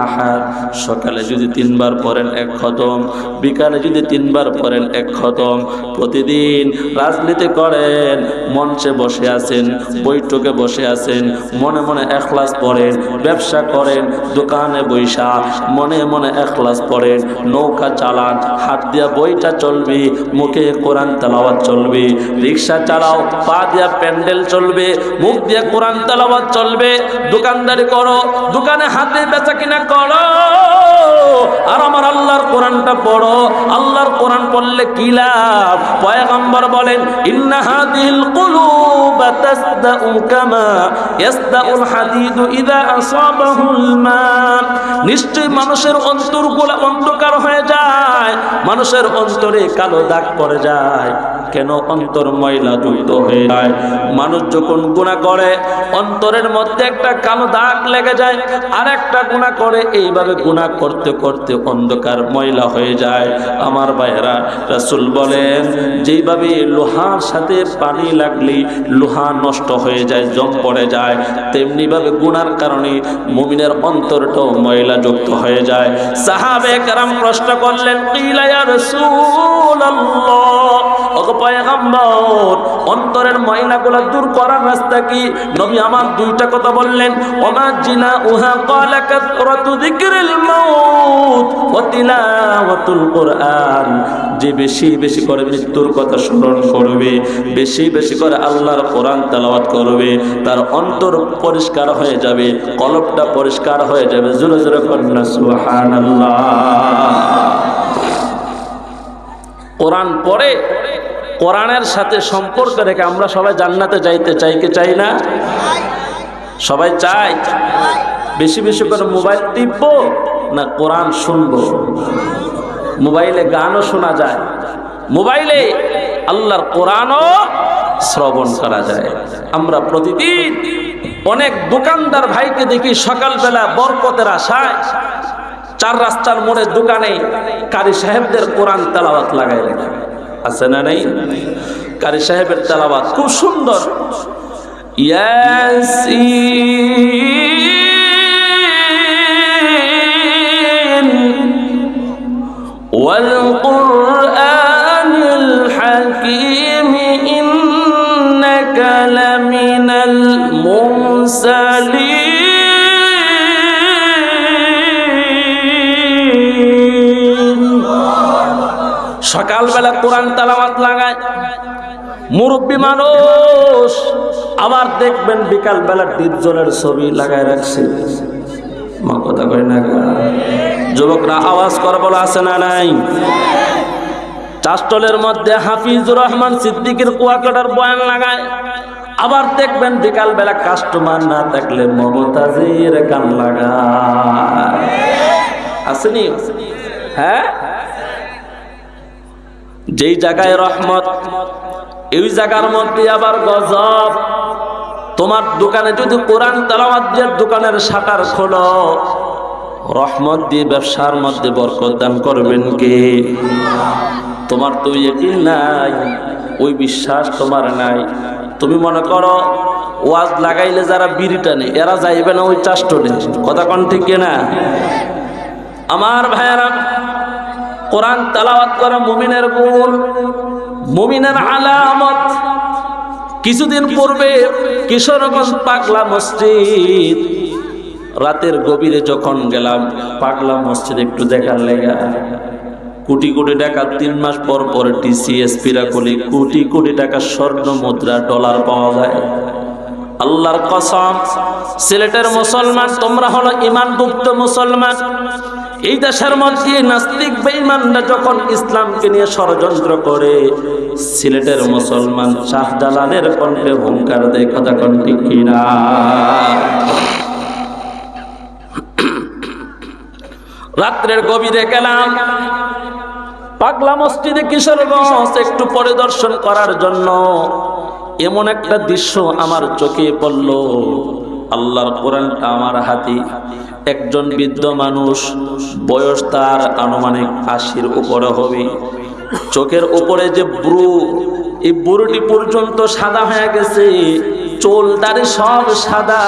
أحد সকালে যদি তিনবার পড়েন এক খতম, বিকালে যদি তিনবার পড়েন এক খতম। প্রতিদিন রাজনীতি করেন, মঞ্চে বসে আছেন, বৈঠকে বসে আছেন, মনে মনে ইখলাস পড়েন, ব্যবসা করেন, দোকানে বৈশা মনে মনে ইখলাস পড়েন, নৌকা চালান, হাত দিয়া বইটা চলবে, মুখে কোরআন তেলাওয়াত চলবে, রিকশা চালাও, পা দিয়া প্যান্ডেল চলবে, মুখ দিয়ে কোরআন তেলাওয়াত চলবে, দোকানদারি করো, দোকানে হাতে বেচা কিনা করো, আর আমার আল্লাহর কোরআনটা পড়ো। আল্লাহর কোরআন পড়লে কি লাভ? পয়গম্বর বলেন ইন্না হাদিল কুলুব তাসদাউ কামা ইয়াসদাউল হাদিদু ইযা আসাবাহুল মা। নিশ্চয় মানুষের অন্তরগুলো অন্ধকার হয়ে যায়, মানুষের অন্তরে কালো দাগ পড়ে যায়। কেন? অন্তর ময়লা যুক্ত হয়ে যায়। মানুষ যখন গুনাহ করে অন্তরের মধ্যে একটা কালো দাগ লেগে যায়, আর একটা গুনাহ করে এইভাবে গুনাহ করতে করতে অন্ধকার ময়লা হয়ে যায়। আমার ভাইয়েরা, রাসূল বলেন যেইভাবে লোহার সাথে পানি লাগলে লোহা নষ্ট হয়ে যায়, জং পড়ে যায়, তেমনি ভাবে গুনার কারণে মুমিনের অন্তরটাও ময়লা যুক্ত হয়ে যায়। সাহাবে কেরাম প্রশ্ন করলেন কিলা ইয়া রাসূলুল্লাহ, ওগো পয়গম্বর, অন্তরের ময়লাগুলো দূর করার রাস্তা কি? নবী আমার দুইটা কথা বললেন, ওমা জিনা উহা ক্বালা কাসরাতু যিকরিল মাউত ওয়া তিলাওয়াতুল কুরআন। যে বেশি বেশি করে মৃত্যুর কথা স্মরণ করবে, বেশি বেশি করে আল্লাহর কোরআন তেলাওয়াত করবে, তার অন্তর পরিষ্কার হয়ে যাবে, কলবটা পরিষ্কার হয়ে যাবে। জোরে জোরে কন্যা সুবহানাল্লাহ। কোরআন পড়ে কোরআনের সাথে সম্পর্ক রেখে আমরা সবাই জান্নাতে যাইতে চাই কি চাই না? সবাই চাই। বেশি বেশি করে মোবাইল টিপবো না কোরআন শুনবো? মোবাইলে গানও শোনা যায়, মোবাইলে আল্লাহর কোরআনও শ্রবণ করা যায়। আমরা প্রতিদিন অনেক দোকানদার ভাইকে দেখি সকালবেলা বরকতের আশায় চার রাস্তার মোড়ে দোকানে কারি সাহেবদের কোরআন তেলাওয়াত লাগাই রাখে। আছে না নেই? কারি সাহেবের তেলাওয়াত খুব সুন্দর। ইয়াসিন ওয়াল কুরআনিল হাকীম ইন্নাকা লামিনাল মুরসালিন। সকালবেলা কোরআন তেলাওয়াত লাগায় মুরব্বী মানুষ, আবার দেখবেন বিকালবেলা ডিপজলের ছবি লাগায় রাখছে। মা কথা কয় না? যুবকরা আওয়াজ করে বলে আছে না নাই? চাষটলের মধ্যে হাফিজুর রহমান সিদ্দিকের কুয়াকাটার বয়ান লাগায়, আবার দেখবেন বিকালবেলা কাস্টমার না থাকলে মমতাজের গান লাগায়। আসেনি? হ্যাঁ, যেই জায়গায় রহমত এই জায়গার মধ্যে আবার গজব। তোমার দোকানে যদি কোরআন তেলাওয়াত দিয়ে দোকানের শাটার খোলো, রহমত দিয়ে ব্যবসার মধ্যে বরকত দান করবেন কে? তোমার তো ইয়াকিন নাই, ওই বিশ্বাস তোমার নাই। তুমি মনে করো ওয়াজ লাগাইলে যারা বিড়ি টানে এরা যাইবে না ওই চাষটলে। কথা কোন ঠিক না? আমার ভাইয়েরা, কোরআন তেলাওয়াত করা মুমিনের গুণ, মুমিনের আলামত। কিছুদিন পূর্বে কিশোরগঞ্জ পাগলা মসজিদ, রাতের গভীরে যখন গেলাম পাগলা মসজিদ একটু দেখার লেগা, কোটি কোটি টাকা 3 মাস পর পর টিসিএস পিরাকলি কোটি কোটি টাকা স্বর্ণ মুদ্রা ডলার পাওয়া যায়। আল্লাহর কসম, সিলেটের মুসলমান তোমরা হলো ঈমানগুপ্ত মুসলমান। এই দেশের মধ্যে নাস্তিক বেঈমানরা যখন ইসলামকে নিয়ে ষড়যন্ত্র করে, সিলেটের মুসলমান শাহজালালের কণ্ঠে হুঙ্কার দেয়, কথা কোন ঠিক কিনা? রাত্রের গভীরে গেলাম পাগলা মসজিদে কিশোরগঞ্জ একটু পরিদর্শন করার জন্য। এমন একটা দৃশ্য আমার চোখে পড়ল, আল্লাহর কোরআনটা আমার হাতে। একজন বৃদ্ধ মানুষ, বয়স তার আনুমানিক ৮০-র উপরে হবে। চোখের উপরে যে ব্রু, এই ব্রুটি পর্যন্ত সাদা হয়ে গেছে, চুল দাড়ি সব সাদা,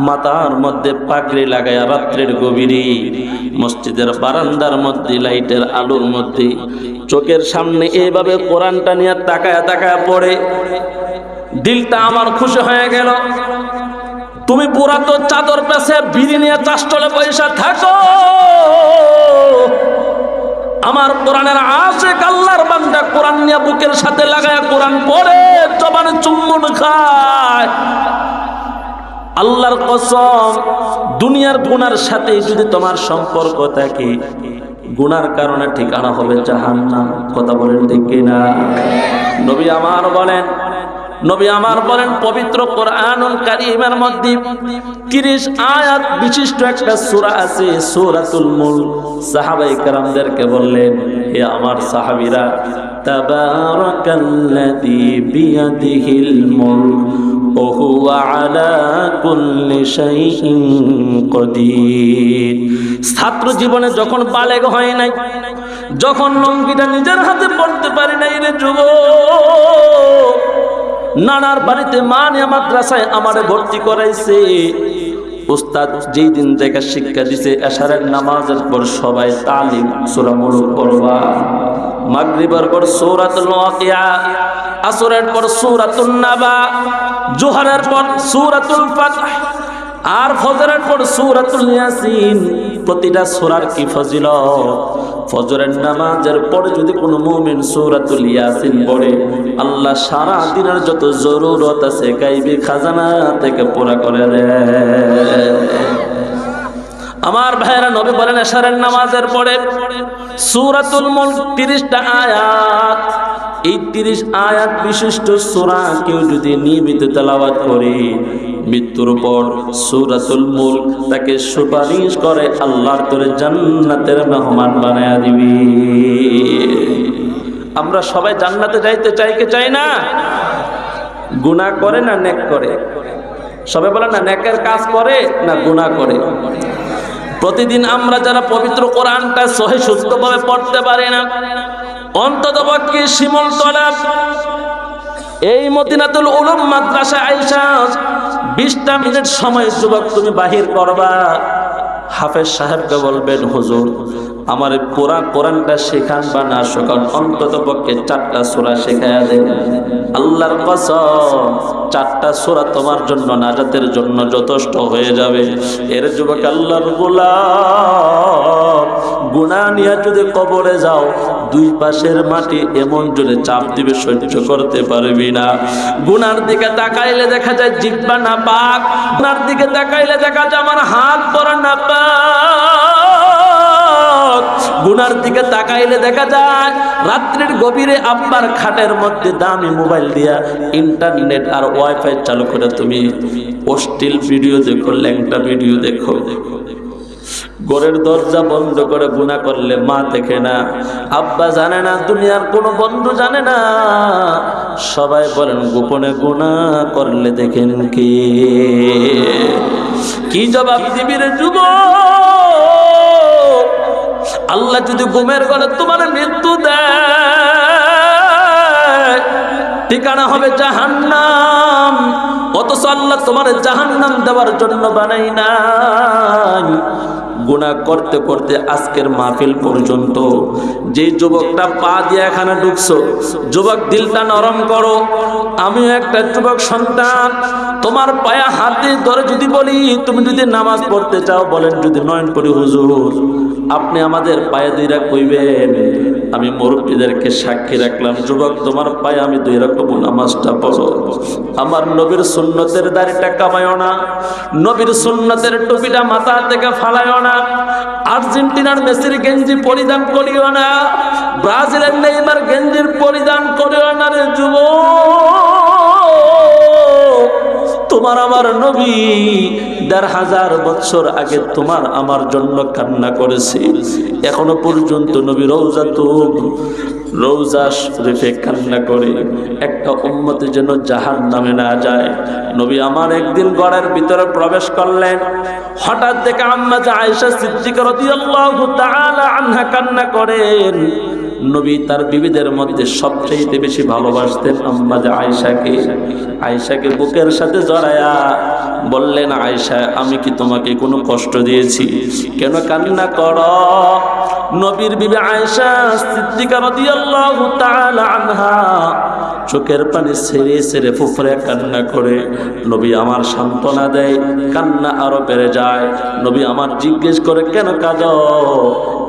মাথার মধ্যে পাগড়ি লাগায়া রাত্রের গভীরে মসজিদের বারান্দার মধ্যে লাইটের আলোর মধ্যে চোখের সামনে এইভাবে কোরআনটা নিয়ে তাকায়া তাকায়া পড়ে। দিলটা আমার খুশি হয়ে গেল। তুমি পুরা তো চাদর পেছে বিড়ি নিয়ে চাষটলে পয়সা থাকো, আমার কোরআনের আশিক আল্লাহর বান্দা কোরআন নিয়ে বুকের সাথে লাগায়া কোরআন পড়ে, জবানে চুম্বন খায়। আল্লাহর কসম, দুনিয়ার গুনার সাথে যদি তোমার সম্পর্ক থাকে, গুনার কারণে ঠিকানা হবে জাহান্নাম। কথা বলেন ঠিক কিনা? নবী আমার বলেন পবিত্র কোরআনুল কারীমের মধ্যে 30 আয়াত বিশিষ্ট একটা সূরা আছে, সূরাতুল মুলক। সাহাবায়ে কেরামদেরকে বললেন, হে আমার সাহাবীরা, তাবারাকাল্লাযী বিয়াদিহিল মুলক ওয়া হুয়া আলা কুল্লি শাইইন কাদির। ছাত্র জীবনে যখন বালেগ হয় নাই, যখন লঙ্গিটা নিজের হাতে পড়তে পারি নাই রে যুবক, নানার বাড়িতে মা নিয়ে মাদ্রাসায় আমারে ভর্তি করাইছে। উস্তাদ যেই দিন থেকে শিক্ষা দিছে, এশারের নামাজের পর সবাই তালিম সূরা মুলক পড়বা, মাগরিবের পর সূরাতুল ওয়াকিয়া, আসরের পর সূরাতুন নাবা, জোহরের পর সূরাতুল ফাতহ, আর ফজরের পর সূরাতুল ইয়াসিন। প্রতিটা সূরার কি ফজিলত! ফজরের নামাজের পরে যদি কোনো মুমিন সূরাতুল ইয়াসিন পড়ে, আল্লাহ সারা দিনের যত জরুরত আছে গায়বী খাজানা থেকে পুরা করে দেয়। আমার ভাইরা, নবী বলেন এশারের নামাজের পরে সূরাতুল মুলক 30টা আয়াত, এই 30 আয়াত বিশিষ্ট সূরা কেউ যদি নিয়মিত তেলাওয়াত করে, মৃত্যুর পর সূরাতুল মুলক তাকে সুপারিশ করে আল্লাহর তরে জান্নাতের মেহমান বানায়া দিবি। আমরা সবাই জান্নাতে যাইতে চাই কি চাই না? গুনাহ করে না নেক করে? সবাই বলেন না, নেকের কাজ করে না গুনাহ করে? প্রতিদিন আমরা যারা পবিত্র কোরআনটা সহিহ শুদ্ধভাবে পড়তে পারি না, অন্ততপক্ষে শিমুলতলা এই মদিনাতুল উলুম মাদ্রাসা আয়েশা 20টা মিনিট সময় যুবক তুমি বাহির করবা। হাফেজ সাহেবকে বলবেন, হুজুর আমার কোরআনটা শেখান বা না শেখান, অন্ততপক্ষে 4টা সূরা শেখায়া দেন। আল্লাহর কসম, 4টা সূরা তোমার জন্য নাজাতের জন্য যথেষ্ট হয়ে যাবে। এর যুবক আল্লাহর গোলাম, গুনাহ নিয়ে যদি কবরে যাও, 2 পাশের মাটি এমন জোরে চাপ দিবে সহ্য করতে পারবি না। গুনার দিকে তাকাইলে দেখা যায় জিহ্বা না পাক, গুনার দিকে তাকাইলে দেখা যায় আমার হাত পরা না পাক, গুনার দিকে তাকাইলে দেখা যায় রাত্রির গভীরে আব্বার খাটের মধ্যে দামি মোবাইল দিয়া ইন্টারনেট আর ওয়াইফাই চালু করে তুমি অশ্লীল ভিডিও দেখো, ল্যাংটা ভিডিও দেখো। ঘরের দরজা বন্ধ করে গুনাহ করলে মা দেখে না, আব্বা জানে না, দুনিয়ার কোনো বন্ধু জানে না। সবাই বলেন গোপনে গুনাহ করলে দেখেন কি জবাব দিবি রে যুবক? আল্লাহ যদি ঘুমের ঘরে তোমার মৃত্যু দেয়, ঠিকানা হবে জাহান্নাম। অথচ আল্লাহ তোমার জাহান্নাম দেওয়ার জন্য বানাই নাই। গুনাহ করতে করতে আজকের মাহফিল পর্যন্ত যে যুবকটা পা দিয়ে এখানে ঢুকছো, যুবক দিলটা নরম করো। আমিও একটা যুবক সন্তান, তোমার পায়ে হাত দিয়ে ধরে যদি বলি তুমি যদি নামাজ পড়তে চাও, বলেন যদি নয়ন করি হুজুর, আপনি আমাদের পায়ে দিরা কইবেন আমি মুরব্বীদেরকে সাক্ষী রাখলাম, যুবক তোমার পায়ে আমি 2 রাকাত নামাজটা পড়ো। আমার নবীর সুন্নতের দাড়িটা কামায়ও না, নবীর সুন্নতের টুপিটা মাথা থেকে ফালায়ও না, আর্জেন্টিনার মেসির গেঞ্জি পরিধান করিও না, ব্রাজিলের নেইমার গেঞ্জির পরিধান করিও না রে যুবক। তোমার আমার নবী 1500 বছর আগে তোমার আমার জন্য কান্না করেছে, এখনো পর্যন্ত নবী রওজা শরীফে কান্না করে একটা উম্মতে যেন জাহান্নামে না যায়। নবী আমার একদিন ঘরের ভিতরে প্রবেশ করলেন, হঠাৎ দেখে আম্মা আয়েশা সিদ্দিকা রাদিয়াল্লাহু তাআলা আনহা কান্না করেন। নবী তার বিবিদের মধ্যে সবচেয়ে বেশি ভালোবাসতেন আম্মা আয়েশাকে। আয়েশাকে বুকের সাথে জড়ায়া বললেন, আয়েশা আমি কি তোমাকে কোনো কষ্ট দিয়েছি? কেন কান্না করো? নবীর বিবি আয়েশা সিদ্দিকা রাদিয়াল্লাহু তাআলা আনহা চোখের পানি ছেড়ে ছেড়ে ফুফরে কান্না করে নবী আমার সান্ত্বনা দেয়, কান্না আরো বেড়ে যায়। নবী আমার জিজ্ঞেস করে কেন কাঁদো?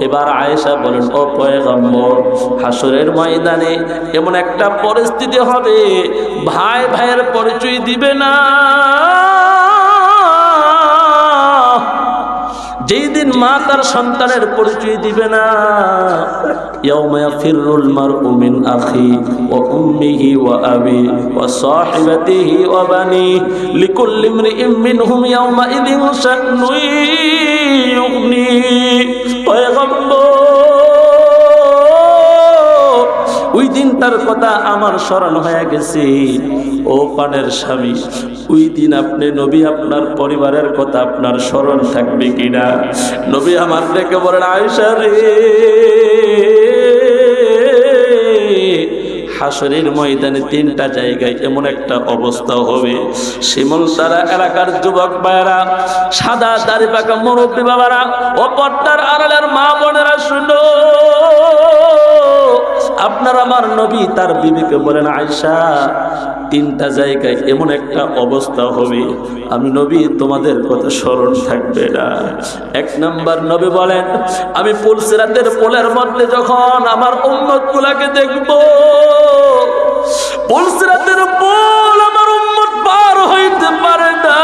এবার আয়েশা বলেন, ও পয়গম্বর, হাসরের ময়দানে এমন একটা পরিস্থিতি হবে ভাই ভাইয়ের পরিচয় দিবে না, যেই দিন মা তার সন্তানের পরিচয় দিবে না। ইয়াউমা ইয়াফিরুল মারউ মিন আখি ওয়া উম্মিহি ওয়া আবি ওয়া সাহিবাতিহি ওয়া বানি লিকুল্লি ইমরিইম মিনহুম ইয়াউমা ইযিন শা'নুন ইউগনি। পয়গম্বর, ওই দিনটার কথা আমার স্মরণ হয়ে গেছে। ও পানের স্বামী, ওই দিন আপনি নবী আপনার পরিবারের কথা আপনার স্মরণ থাকবে কিনা? নবী আমার ডেকে বলেন, আয়েশা রে, হাসরের ময়দানে 3টা জায়গায় এমন একটা অবস্থা হবে, শিমুলতারা এলাকার যুবক ভাইয়েরা, সাদা দাড়ি পাকা মুরব্বী বাবারা, ও পর্দার আড়ালের মা বোনেরা শুনো, আপনার আমার নবী তার বিবিকে বলেন, আয়েশা 3টা জায়গায় এমন একটা অবস্থা হবে, আমি নবী তোমাদের কথা স্মরণ থাকবে না। 1 নাম্বার নবী বলেন, আমি পুলসিরাতের পোলের মধ্যে যখন আমার উম্মত গুলাকে দেখব, পুলসিরাতের পোল আমার উম্মত পার হইতে পারে না,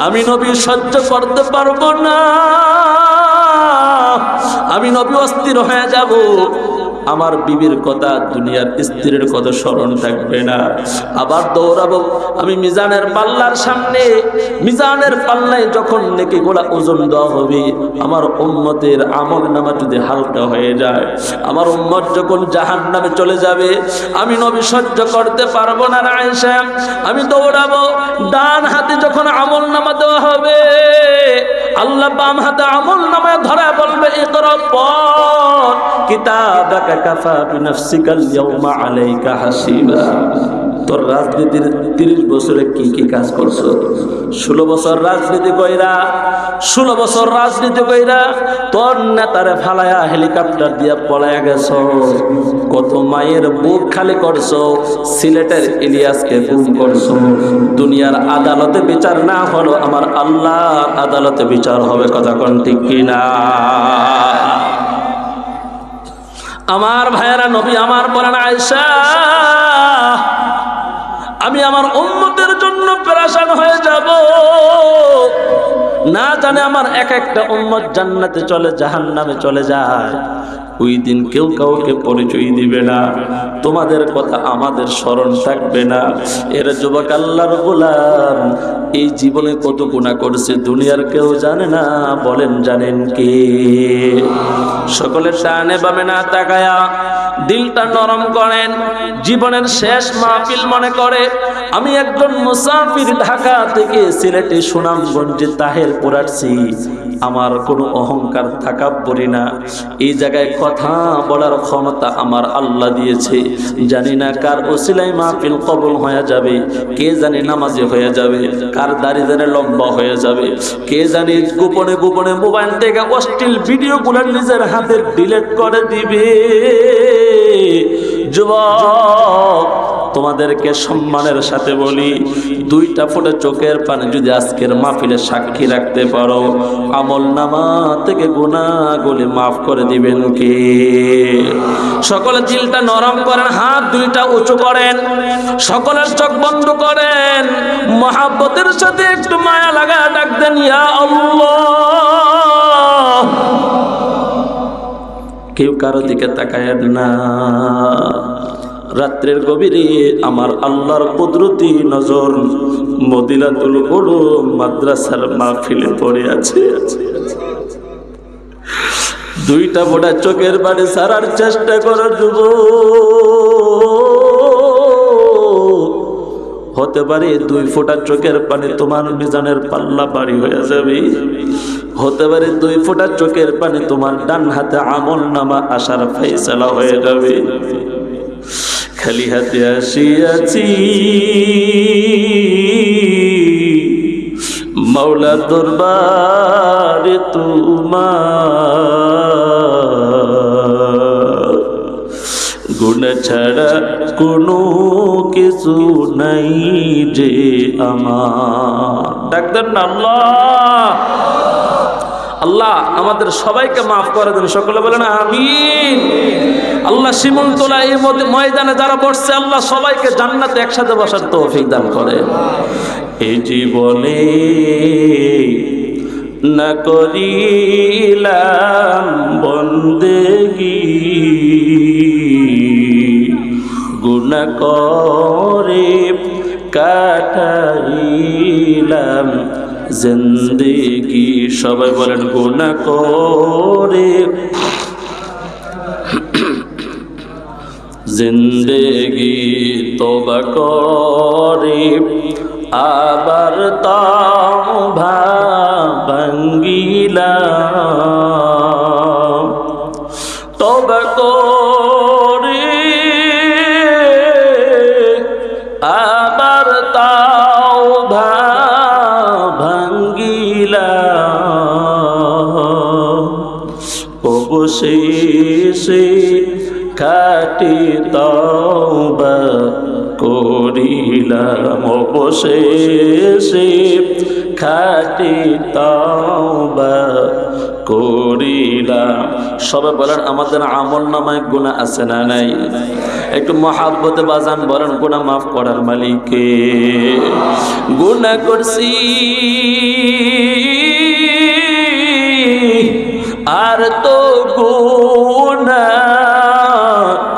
আমি নবী সহ্য করতে পারবো না, আমি নবী অস্থির হয়ে যাব। আমার বিবির কথা, দুনিয়ার স্ত্রীর কথা স্মরণ থাকবে না। আবার দৌড়াবো আমি মিজানের পাল্লার সামনে, মিজানের পাল্লায় যখন নেকিগুলা ওজন দেওয়া হবে, আমার উম্মতের আমলনামা যদি হালকা হয়ে যায়, আমার উম্মত যখন জাহান্নামে চলে যাবে, আমি নবী সহ্য করতে পারবো না। আয়েশা, আমি দৌড়াবো, ডান হাতে যখন আমলনামা দেওয়া হবে, আল্লাহ বাম হাতে আমলনামায় ধরা বলবে, ইকরা পড় কিতাবাকা কাফা বিনাফসিকাল ইয়াউমা আলাইকা হাসিবা। তোর রাজনীতির 30 বছরে কি কি কাজ করছো? 16 বছর রাজনীতি কইরা, 16 বছর রাজনীতি কইরা তোর নেতারে ফালায়া হেলিকপ্টার দিয়া পলায়া গেছো, কত মায়ের বুক খালি করছো, সিলেটের ইলিয়াসকে গুম করছো। দুনিয়ার আদালতে বিচার না হলো, আমার আল্লাহর আদালতে বিচার হবে, কথা কোন ঠিক কিনা? আমার ভাইয়েরা, নবী আমার বলেন, আয়েশা আমি আমার উম্মতের জন্য পেরেশান হয়ে যাব, না জানে আমার এক একটা উম্মত জান্নাতে চলে জাহান্নামে চলে যায়। ওই দিন কেউ কাউকে পরিচয় দিবে না, তোমাদের কথা আমাদের স্মরণ থাকবে না। এর যুবক আল্লাহর গোলাম এই জীবনে কত গুনাহ করছে দুনিয়ার কেউ জানে না, বলেন জানেন কে? সকলের ডানে বামে না তাকায়া দিলটা নরম করেন, জীবনের শেষ মাহফিল মনে করে আমি একজন মুসাফির, ঢাকা থেকে সিলেটে সুনামগঞ্জে তাহেরপুর আসছি, আমার কোনো অহংকার তাকাব্বুরি না, এই জায়গায় কথা বলার ক্ষমতা আমার আল্লাহ দিয়েছে। জানি না কার ওসিলায় মাহফিল কবুল হয়ে যাবে, কে জানি নামাজি হয়ে যাবে, কার দাড়ি জানে লম্বা হয়ে যাবে, কে জানি গোপনে গোপনে মোবাইল থেকে অশ্লীল ভিডিওগুলো নিজের হাতে ডিলিট করে দিবে। যুবক, তোমাদেরকে সম্মানের সাথে বলি, 2টা ফোঁটা চোখের পানি যদি আজকের মাহফিলে সাক্ষী রাখতে পারো, আমলনামা থেকে গুনাহগুলি মাফ করে দিবেন কে? সকলে দিলটা নরম করেন, হাত 2টা উঁচু করেন, সকলের চোখ বন্ধ করেন, মহাব্বতের সাথে একটু মায়া লাগা ডাক দেন, ইয়া আল্লাহ। কেউ কারো দিকে তাকায়েন না। রাত্রের গভীরে আমার আল্লাহর কুদরতি নজর মদিনাতুল উলুম মাদ্রাসার মাহফিলে পড়ে আছে। 2টা ফোঁটা চোখের পানি ছাড়ার চেষ্টা করো যুবক। হতে পারে 2 ফোঁটা চোখের পানি তোমার মিজানের পাল্লা বাড়ি হয়ে যাবে। হতে পারে 2 ফোঁটা চোখের পানি তোমার ডান হাতে আমলনামা আসার ফয়সালা হয়ে যাবে। খালি হাতে আসিয়াছি মাওলা দরবারে তোমার, গুনাহ ছাড়া কোনো কিছু নাই যে আমার। ডাক্তার না আল্লাহ, আল্লাহ আমাদের সবাইকে মাফ করে দেন, সকলে বলেন আমিন। আল্লাহ শিমুলতলা এই ময়দানে যারা বসছে, আল্লাহ সবাইকে জান্নাতে একসাথে বসার তৌফিক দান করে। এই জীবনে না করিলাম বন্দেগি, গুনাহ করে কাটাইলাম জিন্দেগি। সবাই বলেন গুনাহ করে জিন্দেগি, তওবা করে আবার তওবা ভাঙ্গিলাম, তওবা করে আবার তওবা ভাঙ্গিলাম, অবশেষে খাঁটি তওবা করিলাম, অবশেষে খাঁটি তওবা করিলাম। সবাই বলেন আমাদের আমলনামায় গুনাহ আছে না নাই? একটু মহাব্বতে বাজান বলেন গুনাহ মাফ করার মালিককে। গুনাহ করছি আর তো গুনাহ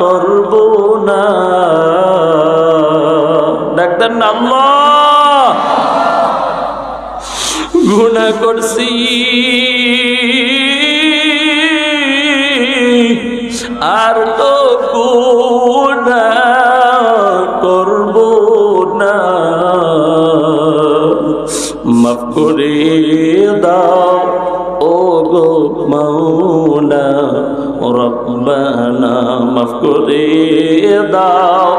করব না। ডাক্তার না আল্লাহ, গুনাহ করছি আর তো গুনাহ করব না, মাফ করে দাও ও গো মাওলা রব্বানা, মাফ করে দাও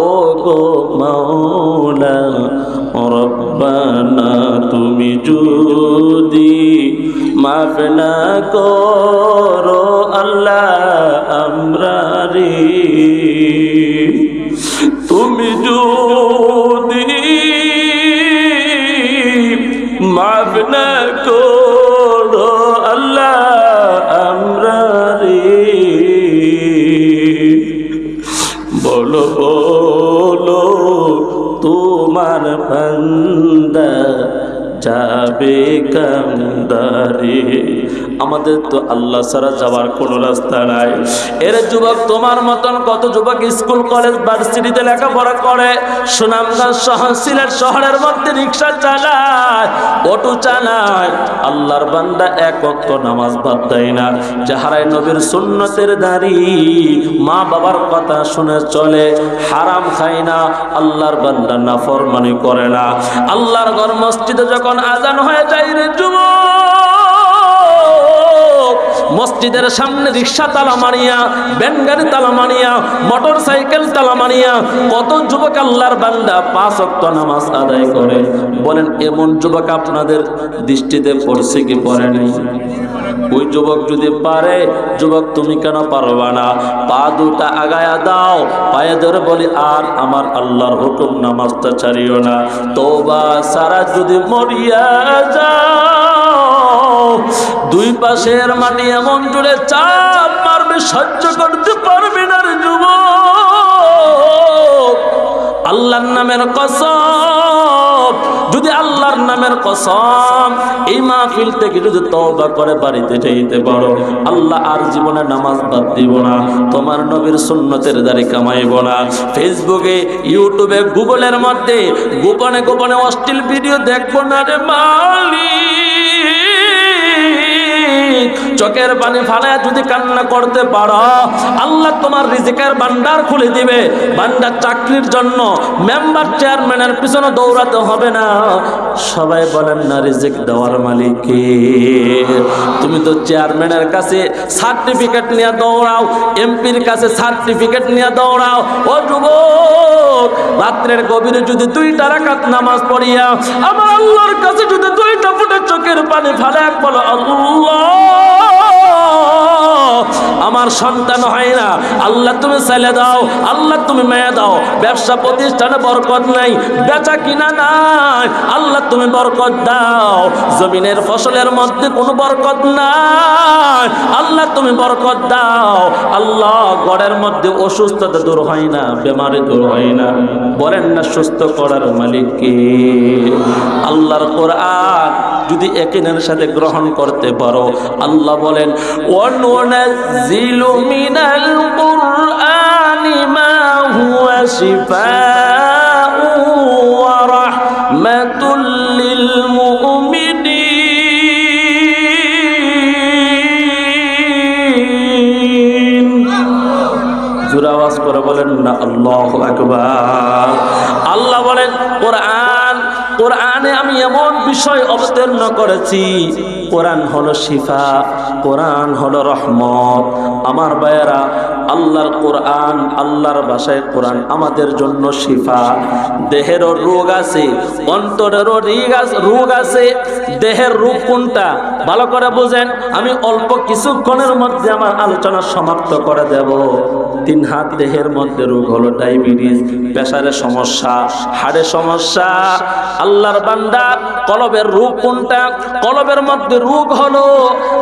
ও গো মাওলা রব্বানা। তুমি যদি মাফ না করো আল্লাহ আমরা রে, তুমি যদি মাফ না করো আল্লাহ আমরা রে, বলো বলো তোমার বান্দা যাবে কান্দারে। আমাদের তো আল্লাহ ছাড়া যাওয়ার কোনো রাস্তা নাই। এর যুবক তোমার মতন কত যুবক স্কুল কলেজ ভার্সিটিতে লেখাপড়া করে, সুনামগঞ্জ শহর সিলেট শহরের মধ্যে রিক্সা চালায়, অটো চালায়, আল্লাহর বান্দা এক ওয়াক্ত নামাজ বাদ দেয় না, যাহারাই নবীর সুন্নতের দাড়ি, মা বাবার কথা শুনে চলে, হারাম খায় না, আল্লাহর বান্দা নাফরমানি করে না। আল্লাহর ঘর মসজিদে যখন আজান হয়ে যায় রে যুবক, মসজিদের সামনে রিক্সা তালা মারিয়া, ভ্যান গাড়ি তালা মারিয়া, মোটর সাইকেল তালা মারিয়া কত যুবক আল্লাহর বান্দা 5 ওয়াক্ত নামাজ আদায় করে। বলেন এমন যুবক আপনাদের দৃষ্টিতে পড়ছে কি পড়ে নাই? ওই যুবক যদি পারে, যুবক তুমি কেন পারবা না? পা দুটা আগায়া দাও, পায়ে ধরে বলি আর আমার আল্লাহর হুকুম নামাজটা ছাড়িও না। তওবা সারা যদি মরিয়া যাও, দুই পাশের মাটি এমন জুড়ে চাপ মারবে, সহ্য করতে পারবে না রে যুবক। আল্লাহর নামের কসম, যদি আল্লাহর নামের কসম এই মাহফিল থেকে যদি তওবা করে বাড়িতে যেতে পারো, আল্লাহ আর জীবনে নামাজ বাদ দিব না, তোমার নবীর সুন্নতের দাড়ি কামাইব না। ফেসবুকে, ইউটিউবে, গুগলের মধ্যে গোপনে গোপনে অশ্লীল ভিডিও দেখবো না রে মালিক। চোখের পানি ফালায়া যদি কান্না করতে পারো, আল্লাহ তোমার রিজিকের ভান্ডার খুলে দিবে। ভান্ডার চাকরির জন্য মেম্বার চেয়ারম্যানের পিছনে দৌড়াতে হবে না। সবাই বলেন না রিজিক দেওয়ার মালিক কে? তুমি তো চেয়ারম্যানের কাছে সার্টিফিকেট নিয়ে দৌড়াও, এমপির কাছে সার্টিফিকেট নিয়ে দৌড়াও। ও যুবক, রাত্রের গভীরে যদি 2টা রাকাত নামাজ পড়িয়া আমার আল্লাহর কাছে যদি 2টা ফুটে চোখের পানি ফালায়া বলো, আল্লাহ আমার সন্তান হয় না, আল্লাহ তুমি ছেলে দাও, আল্লাহ তুমি মেয়ে দাও, ব্যবসা প্রতিষ্ঠানে বরকত নাই, বেচা কিনা নাই, আল্লাহ তুমি বরকত দাও, জমিনের ফসলের মধ্যে কোনো বরকত নাই, আল্লাহ তুমি বরকত দাও। আল্লাহ ঘরের মধ্যে অসুস্থতা দূর হয় না, বেমারি দূর হয় না, বলেন না সুস্থ করার মালিক কে? আল্লাহর কোরআন যদি ইয়াকিনের সাথে গ্রহণ করতে পারো, আল্লাহ বলেন ওয়ানুনাজ্জিলু মিনাল কুরআনি মা হুয়া শিফাউ ওয়া রাহমাতুল লিল মুমিনিন। জোরে আওয়াজ করে বলেন না আল্লাহু আকবার। আল্লাহ বলেন কোরআনে আমি এমন বিষয় অবতীর্ণ করেছি, কোরআন হলো শিফা, কোরআন হলো রহমত। আমার ভাইয়েরা, আল্লাহর কোরআন, আল্লাহর ভাষায় কোরআন আমাদের জন্য শিফা। দেহেরও রোগ আছে, অন্তরেরও রোগ আছে। দেহের রোগ কোনটা ভালো করে বুঝেন। আমি অল্প কিছুক্ষণের মধ্যে আমার আলোচনা সমাপ্ত করে দেব। 3 হাত দেহের মধ্যে রোগ হলো ডায়াবেটিস, প্রেসারের সমস্যা, হাড়ের সমস্যা। আল্লাহর বান্দা, কলবের রোগ কোনটা? কলবের মধ্যে রোগ হলো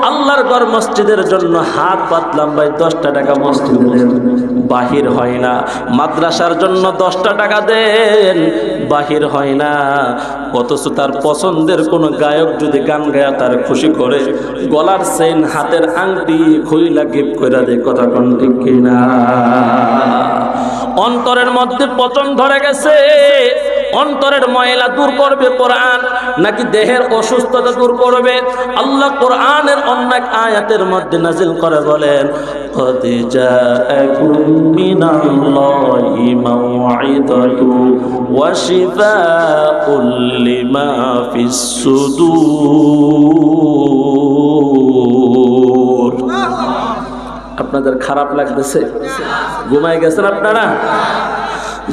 আল্লাহর ঘর মসজিদের জন্য হাত পাতলাম ভাই, 10টা টাকা মসজিদে দেন, বাহির হয় না। মাদ্রাসার জন্য 10টা টাকা দেন, বাহির হয় না। অথচ তার পছন্দের কোন গায়ক যদি গান গায়া তার খুশি করে, গলার চেইন, হাতের আংটি খুইলা গিফট করে দেয়। কথা কোন ঠিক কিনা? অন্তরের মধ্যে পচন ধরে গেছে, অন্তরের ময়লা দূর করবে কোরআন, নাকি দেহের অসুস্থতা দূর করবে? আল্লাহ কোরআনের অনেক আয়াতের মধ্যে নাজিল করে বলেন, قد جاءكم من الله موعظة وشفاء لما في الصدور। আপনাদের খারাপ লাগতেছে? ঘুমাই গেছেন আপনারা?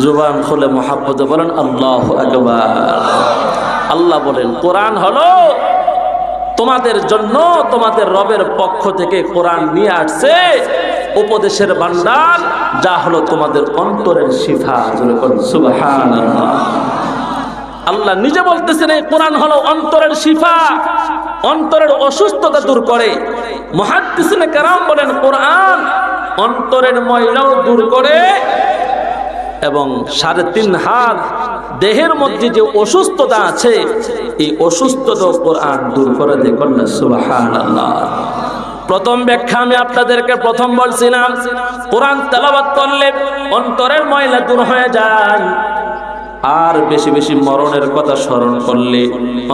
জুবান খুলে মুহাব্বতে বলেন আল্লাহু আকবার। আল্লাহ বলেন কোরআন হলো তোমাদের জন্য, তোমাদের রবের পক্ষ থেকে কোরআন নিয়ে আসছে উপদেশের ভান্ডার, যা হলো তোমাদের অন্তরের শিফা। সুবহানাল্লাহ। আল্লাহ নিজে বলতেছেন এই কোরআন হলো অন্তরের শিফা, অন্তরের অসুস্থতা দূর করে। মুহাদ্দিসিনে কেরাম বলেন কোরআন অন্তরের ময়লাও দূর করে এবং 3.5 হাত দেহের মধ্যে যে অসুস্থতা আছে এই অসুস্থতা কোরআন দূর করে দেয়। সুবহানাল্লাহ। প্রথম ব্যাখ্যা আমি আপনাদেরকে প্রথম বলছিলাম, কোরআন তেলাওয়াত করলে অন্তরের ময়লা দূর হয়ে যায়, আর বেশি বেশি মরণের কথা স্মরণ করলে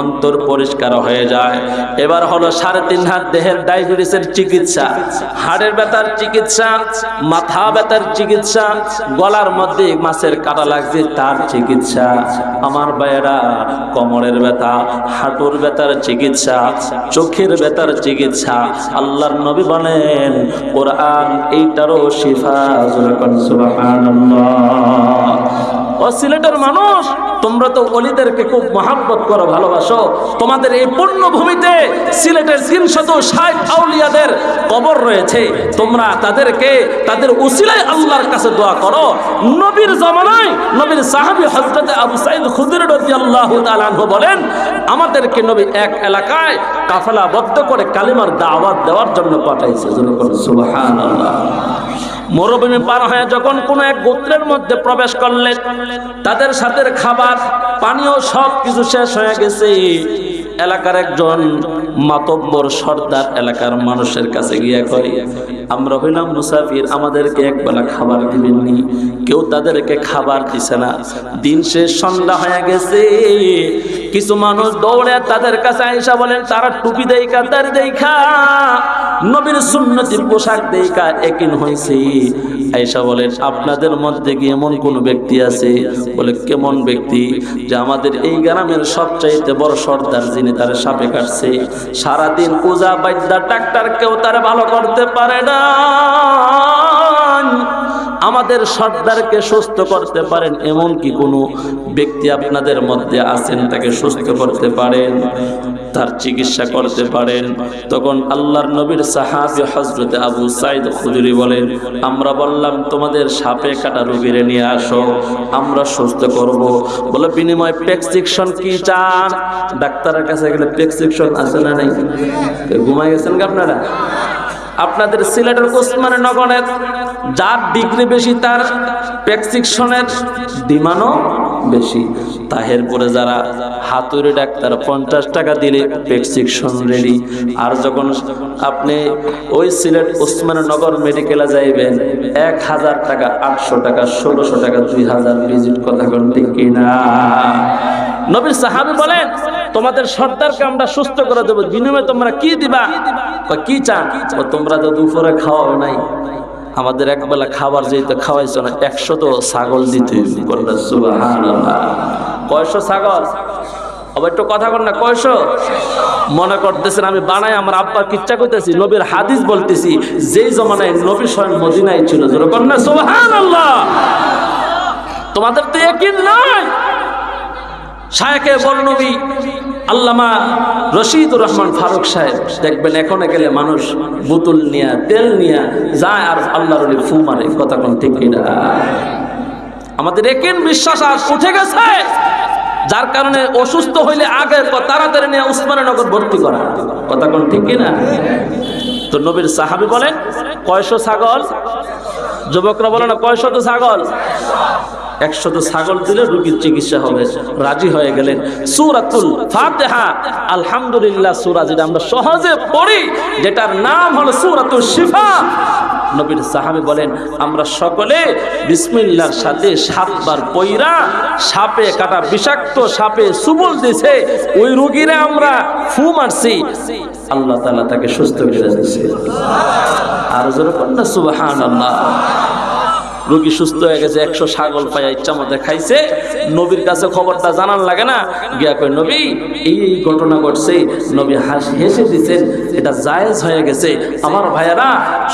অন্তর পরিষ্কার হয়ে যায়। এবার হলো 3.5 হাত দেহের ডায়াবেটিসের চিকিৎসা, হাড়ের ব্যথার চিকিৎসা, মাথা ব্যথার চিকিৎসা, গলার মধ্যে মাছের কাটা লাগছে তার চিকিৎসা। আমার ভাইয়েরা, কোমরের ব্যথা, হাঁটুর ব্যথার চিকিৎসা, চোখের ব্যথার চিকিৎসা। আল্লাহর নবী বলেন কোরআন এইটারও শিফা। সুবহানাল্লাহ। ও সিলেটের মানুষ, তোমরা তো ওলিদেরকে খুব মহব্বত করো, ভালোবাসো, তোমাদের এই পুণ্যভূমিতে সিলেটের 360 আউলিয়াদের কবর রয়েছে, তোমরা তাদেরকে তাদের উসিলায় আল্লাহর কাছে দোয়া করো। নবীর জামানায় নবীর সাহাবী হযরত আবু সাঈদ খুদরি রাদিয়াল্লাহু তাআলা আনহু বলেন, আমাদেরকে নবী এক এলাকায় কাফেলাবদ্ধ করে কালিমার দাওয়াত দেওয়ার জন্য পাঠাইছে। সুবহানাল্লাহ। মরুভূমি পার হয়ে যখন কোনো এক গোত্রের মধ্যে প্রবেশ করলেন, তাদের সাথে খাবার পানীয় সব কিছু শেষ হয়ে গেছে। এলাকার একজন মাতব্বর সর্দার এলাকার মানুষের কাছে গিয়ে কয়, আমরা হইলাম মুসাফির, আমাদেরকে একবেলা খাবার দিবেননি। কেউ তাদেরকে খাবার দিছে না। দিন শেষ, সন্ধ্যা হয়ে গেছে। কিছু মানুষ দৌড়ে তাদের কাছে আয়েশা বলেন, তারা টুপি দেইখা, দাড়ি দেইখা, নবীর সুন্নতি পোশাক দেইখা একিন হইছে। আয়েশা বলেন, আপনাদের মধ্যে কি এমন কোন ব্যক্তি আছে? বলে, কেমন ব্যক্তি? যে আমাদের এই গ্রামের সবচাইতে বড় সর্দার, যিনি তার সাপে কাটছে, সারাদিন পূজা বাইদ্যা ডাক্তার কেউ তার ভালো করতে পারে না, আমাদের সর্দারকে সুস্থ করতে পারেন এমন কি কোনো ব্যক্তি আপনাদের মধ্যে আছেন, তাকে সুস্থ করতে পারেন, তার চিকিৎসা করতে পারেন? তখন আল্লাহর নবীর সাহাবী হযরত আবু সাঈদ খুদরি বলেন, আমরা বললাম তোমাদের সাপে কাটা রোগীরে নিয়ে আসো, আমরা সুস্থ করব। বলে, বিনিময় প্রেসক্রিপশন কি চান? ডাক্তারের কাছে গেলে প্রেসক্রিপশন আছে না নাই? ঘুমাই গেছেন কি আপনারা? আপনাদের সিলেটের ওসমানীনগরের যার ডিগ্রি বেশি তার প্রেসক্রিপশনের ডিমান্ডও বেশি। তাহের পরে যারা হাতুড়ি ডাক্তার 50 টাকা দিলে প্রেসক্রিপশন রেডি। আর যখন আপনি ওই সিলেট ওসমানীনগর মেডিকেলে যাইবেন, 1000 টাকা, 800 টাকা, 1600 টাকা, 2000 ভিজিট, কথা কোন ঠিক কিনা? নবীর সাহাবী বলেন, তোমাদের সর্দারকে আমরা সুস্থ করে দেব, বিনিময়ে তোমরা কি দিবা? কি চান? তোমরা তো দুপুরে খাওয়াও নাই, আমাদের একবেলা খাবার যেহেতু খাওয়াইছো না, 100 তো ছাগল দিতে। সুবহানাল্লাহ। কয়শো ছাগল? আবার একটু কথা বল না, কয়শো? মনে করতেছেন আমি বানাই আমার আব্বার কিচ্ছা কইতেছি? নবীর হাদিস বলতেছি, যেই জমানায় নবী স্বয়ং মদিনায় ছিল। জোরে বল না সুবহানাল্লাহ। তোমাদের তো ইয়াকিন নাই। শায়েখে বর্ণবী আল্লামা রশিদুর রহমান ফারুক সাহেব দেখবেন, এখনো গেলে মানুষ বোতল নিয়ে, তেল নিয়ে যায় আর আল্লাহর ওলি ফু মারে, কথা কোন ঠিক কিনা? আমাদের একিন বিশ্বাস আর উঠে গেছে, যার কারণে অসুস্থ হইলে আগে তাড়াতাড়ি নিয়ে ওসমানীনগর ভর্তি করা, কথা কোন ঠিক কিনা? তো নবীর সাহাবী বলেন, কয়শো ছাগল? যুবকরা বলে না, কয়শত ছাগল? 100 ছাগল দিলে রোগীর চিকিৎসা হবে। রাজি হয়ে গেলেন। সূরাতুল ফাতিহা, আলহামদুলিল্লাহ সূরা, যেটা আমরা সহজে পড়ি, যেটার নাম হলো সূরাতুল শিফা। নবীর সাহাবী বলেন, আমরা সকলে বিসমিল্লাহর সাথে 7 বার পয়রা, সাপে কাটা বিষাক্ত সাপে সুবল দিছে, ওই রোগীরে আমরা ফু মারছি, আল্লাহ তাআলা তাকে সুস্থ করে দিয়েছে। আর জোরে বলেন না সুবহানাল্লাহ। রোগী সুস্থ হয়ে গেছে, 100 ছাগল পায়া ইচ্ছা মতো খাইছে। নবীর কাছে খবরটা জানার লাগে না, গিয়া কয়, নবী এই ঘটনা ঘটছে। নবী হেসে দিচ্ছেন, এটা জায়েজ হয়ে গেছে। আমার ভাইয়েরা,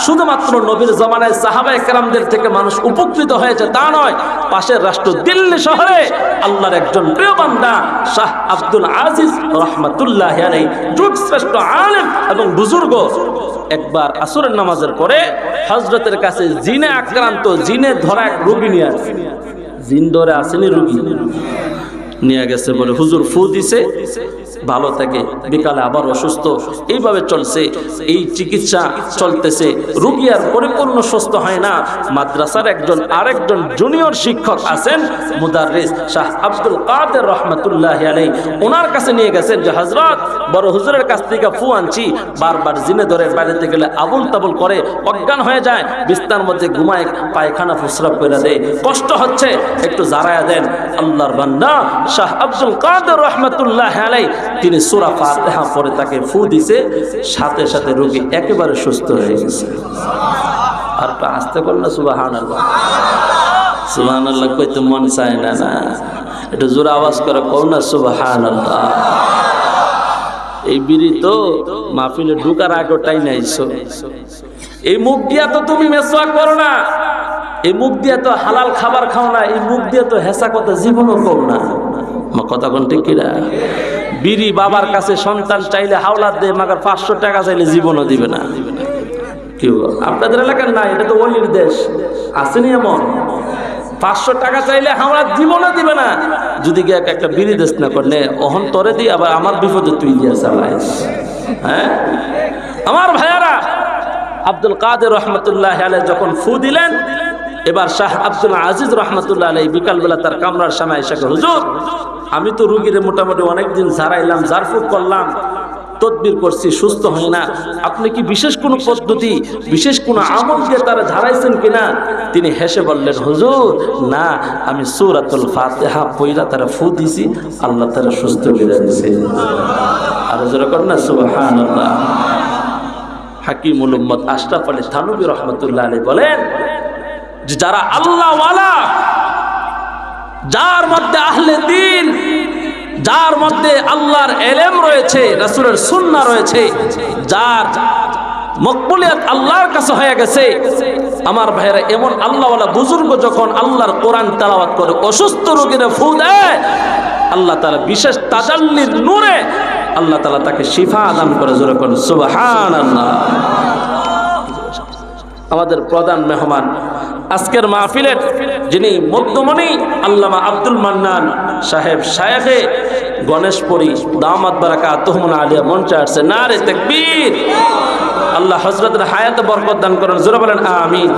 শুধুমাত্র নবীর জামানায় সাহাবায়ে কেরামদের থেকে মানুষ উপকৃত হয়েছে তা নয়, পাশের রাষ্ট্র দিল্লি শহরে আল্লাহর একজন প্রিয় বান্দা শাহ আব্দুল আজিজ রহমাতুল্লাহি আলাইহি, যুগ শ্রেষ্ঠ আলেম এবং বুজুর্গ, একবার আসরের নামাজের পরে হযরতের কাছে জিনে আক্রান্ত, জিনে ধরা এক রোগী নিয়ে আসে। জিন ধরে আসেনি, রোগী নিয়ে গেছে। বলে, হুজুর ফু দিছে, ভালো থাকে, বিকালে আবার অসুস্থ, এইভাবে চলছে, এই চিকিৎসা চলতেছে, রোগী আর পরিপূর্ণ সুস্থ হয় না। মাদ্রাসার আরেকজন জুনিয়র শিক্ষক আছেন, মুদাররিস শাহ আব্দুল কাদের রহমাতুল্লাহি আলাইহি, ওনার কাছে নিয়ে গেছেন যে, হযরত বড় হুজুরের কাছ থেকে ফু আনছি, বারবার জিনে ধরে বাড়িতে গেলে আবুল তাবুল করে, অজ্ঞান হয়ে যায়, বিছানার মধ্যে ঘুমায়, পায়খানা প্রস্রাব করে দেয়, কষ্ট হচ্ছে, একটু জারায়া দেন। আল্লাহর বান্দা শাহ আব্দুল কাদের রহমাতুল্লাহি আলাইহি তিনি সূরা ফাতিহা পড়ে তাকে ফু দিছে, সাথে সাথে রোগী একেবারে সুস্থ হয়ে গেছে। আর আস্তে করল না সুবহানাল্লাহ। সুবহানাল্লাহ কইতে মন চায় না, না একটু জোরে আওয়াজ করে কও না সুবহানাল্লাহ। এই বিড়ি তো মাহফিলে ঢুকার আগেটাই নাইছো, এই মুখ দিয়া তো তুমি মেসওয়াক করো না, এই মুখ দিয়ে তো হালাল খাবার খাও না, এই মুখ দিয়ে তো হেসা কথা জীবনও কও না। কথা কোন ঠিক কিনা? বিড়ি বাবার কাছে সন্তান চাইলে হাওলাত দেয়, মাগার 500 টাকা চাইলে জীবনও দিবে না। কি আপনাদের এলাকার না, এটা তো অলির দেশ, আসেনি এমন? 500 টাকা চাইলে হাওলাত জীবনও দিবে না। যদি গিয়ে একটা বিড়ি দেশ না করলে অহন তরে দিয়ে আবার আমার বিপদে তুই দিয়ে চালাইস। হ্যাঁ আমার ভাইয়ারা, আব্দুল কাদের রহমতুল্লাহ আলাইহি যখন ফু দিলেন, এবার শাহ আব্দুল আজিজ রহমতুল্লাহ আলাইহি বিকালবেলা তার কামরার সামনে এসে, হুজুর আমি তো রুগীরে মোটামুটি অনেকদিন ঝাড়াইলাম, ঝাড়ফুঁক করলাম, তদবির করছি, সুস্থ হয় না, আপনি কি বিশেষ কোনো পদ্ধতি, বিশেষ কোনো আমল দিয়ে তারা ঝাড়াইছেন কিনা? তিনি হেসে বললেন, হুজুর না, আমি সূরাতুল ফাতিহা পড়া তারা ফু দিছি, আল্লাহ তারা সুস্থ করে দিয়েছে। আর যারা করেন না সুবহানাল্লাহ। হাকিমুল উম্মত আশরাফ আলী থানভী রহমতুল্লাহ আলাইহি বলেন যে যারা আল্লাহ ওয়ালা, যার মধ্যে আহলে দ্বীন, যার মধ্যে আল্লাহর ইলম রয়েছে, রাসূলের সুন্নাহ রয়েছে, যার মকবুলিয়ত আল্লাহর কাছে হয়ে গেছে, আমার ভাইরা এমন আল্লাহওয়ালা বুজুর্গ যখন আল্লাহর কোরআন তেলাওয়াত করে অসুস্থ রোগীরে ফু দেয়, আল্লাহ তাআলা বিশেষ তাজাল্লির নূরে আল্লাহ তাআলা তাকে শিফা দান করে। জোরে কোন সুবহানাল্লাহ। আমাদের প্রধান মেহমান আজকের মাহফিলের যিনি মধ্যমণি আল্লামা আব্দুল মান্নান সাহেব শায়েখে গণেশপুরী দামাত বারাকাতুহুম আলিয়া মঞ্চে আসছে। নারে তাকবীর। আল্লাহ হযরতের হায়াতে বরকত দান করেন। জোরে বলেন আমিন।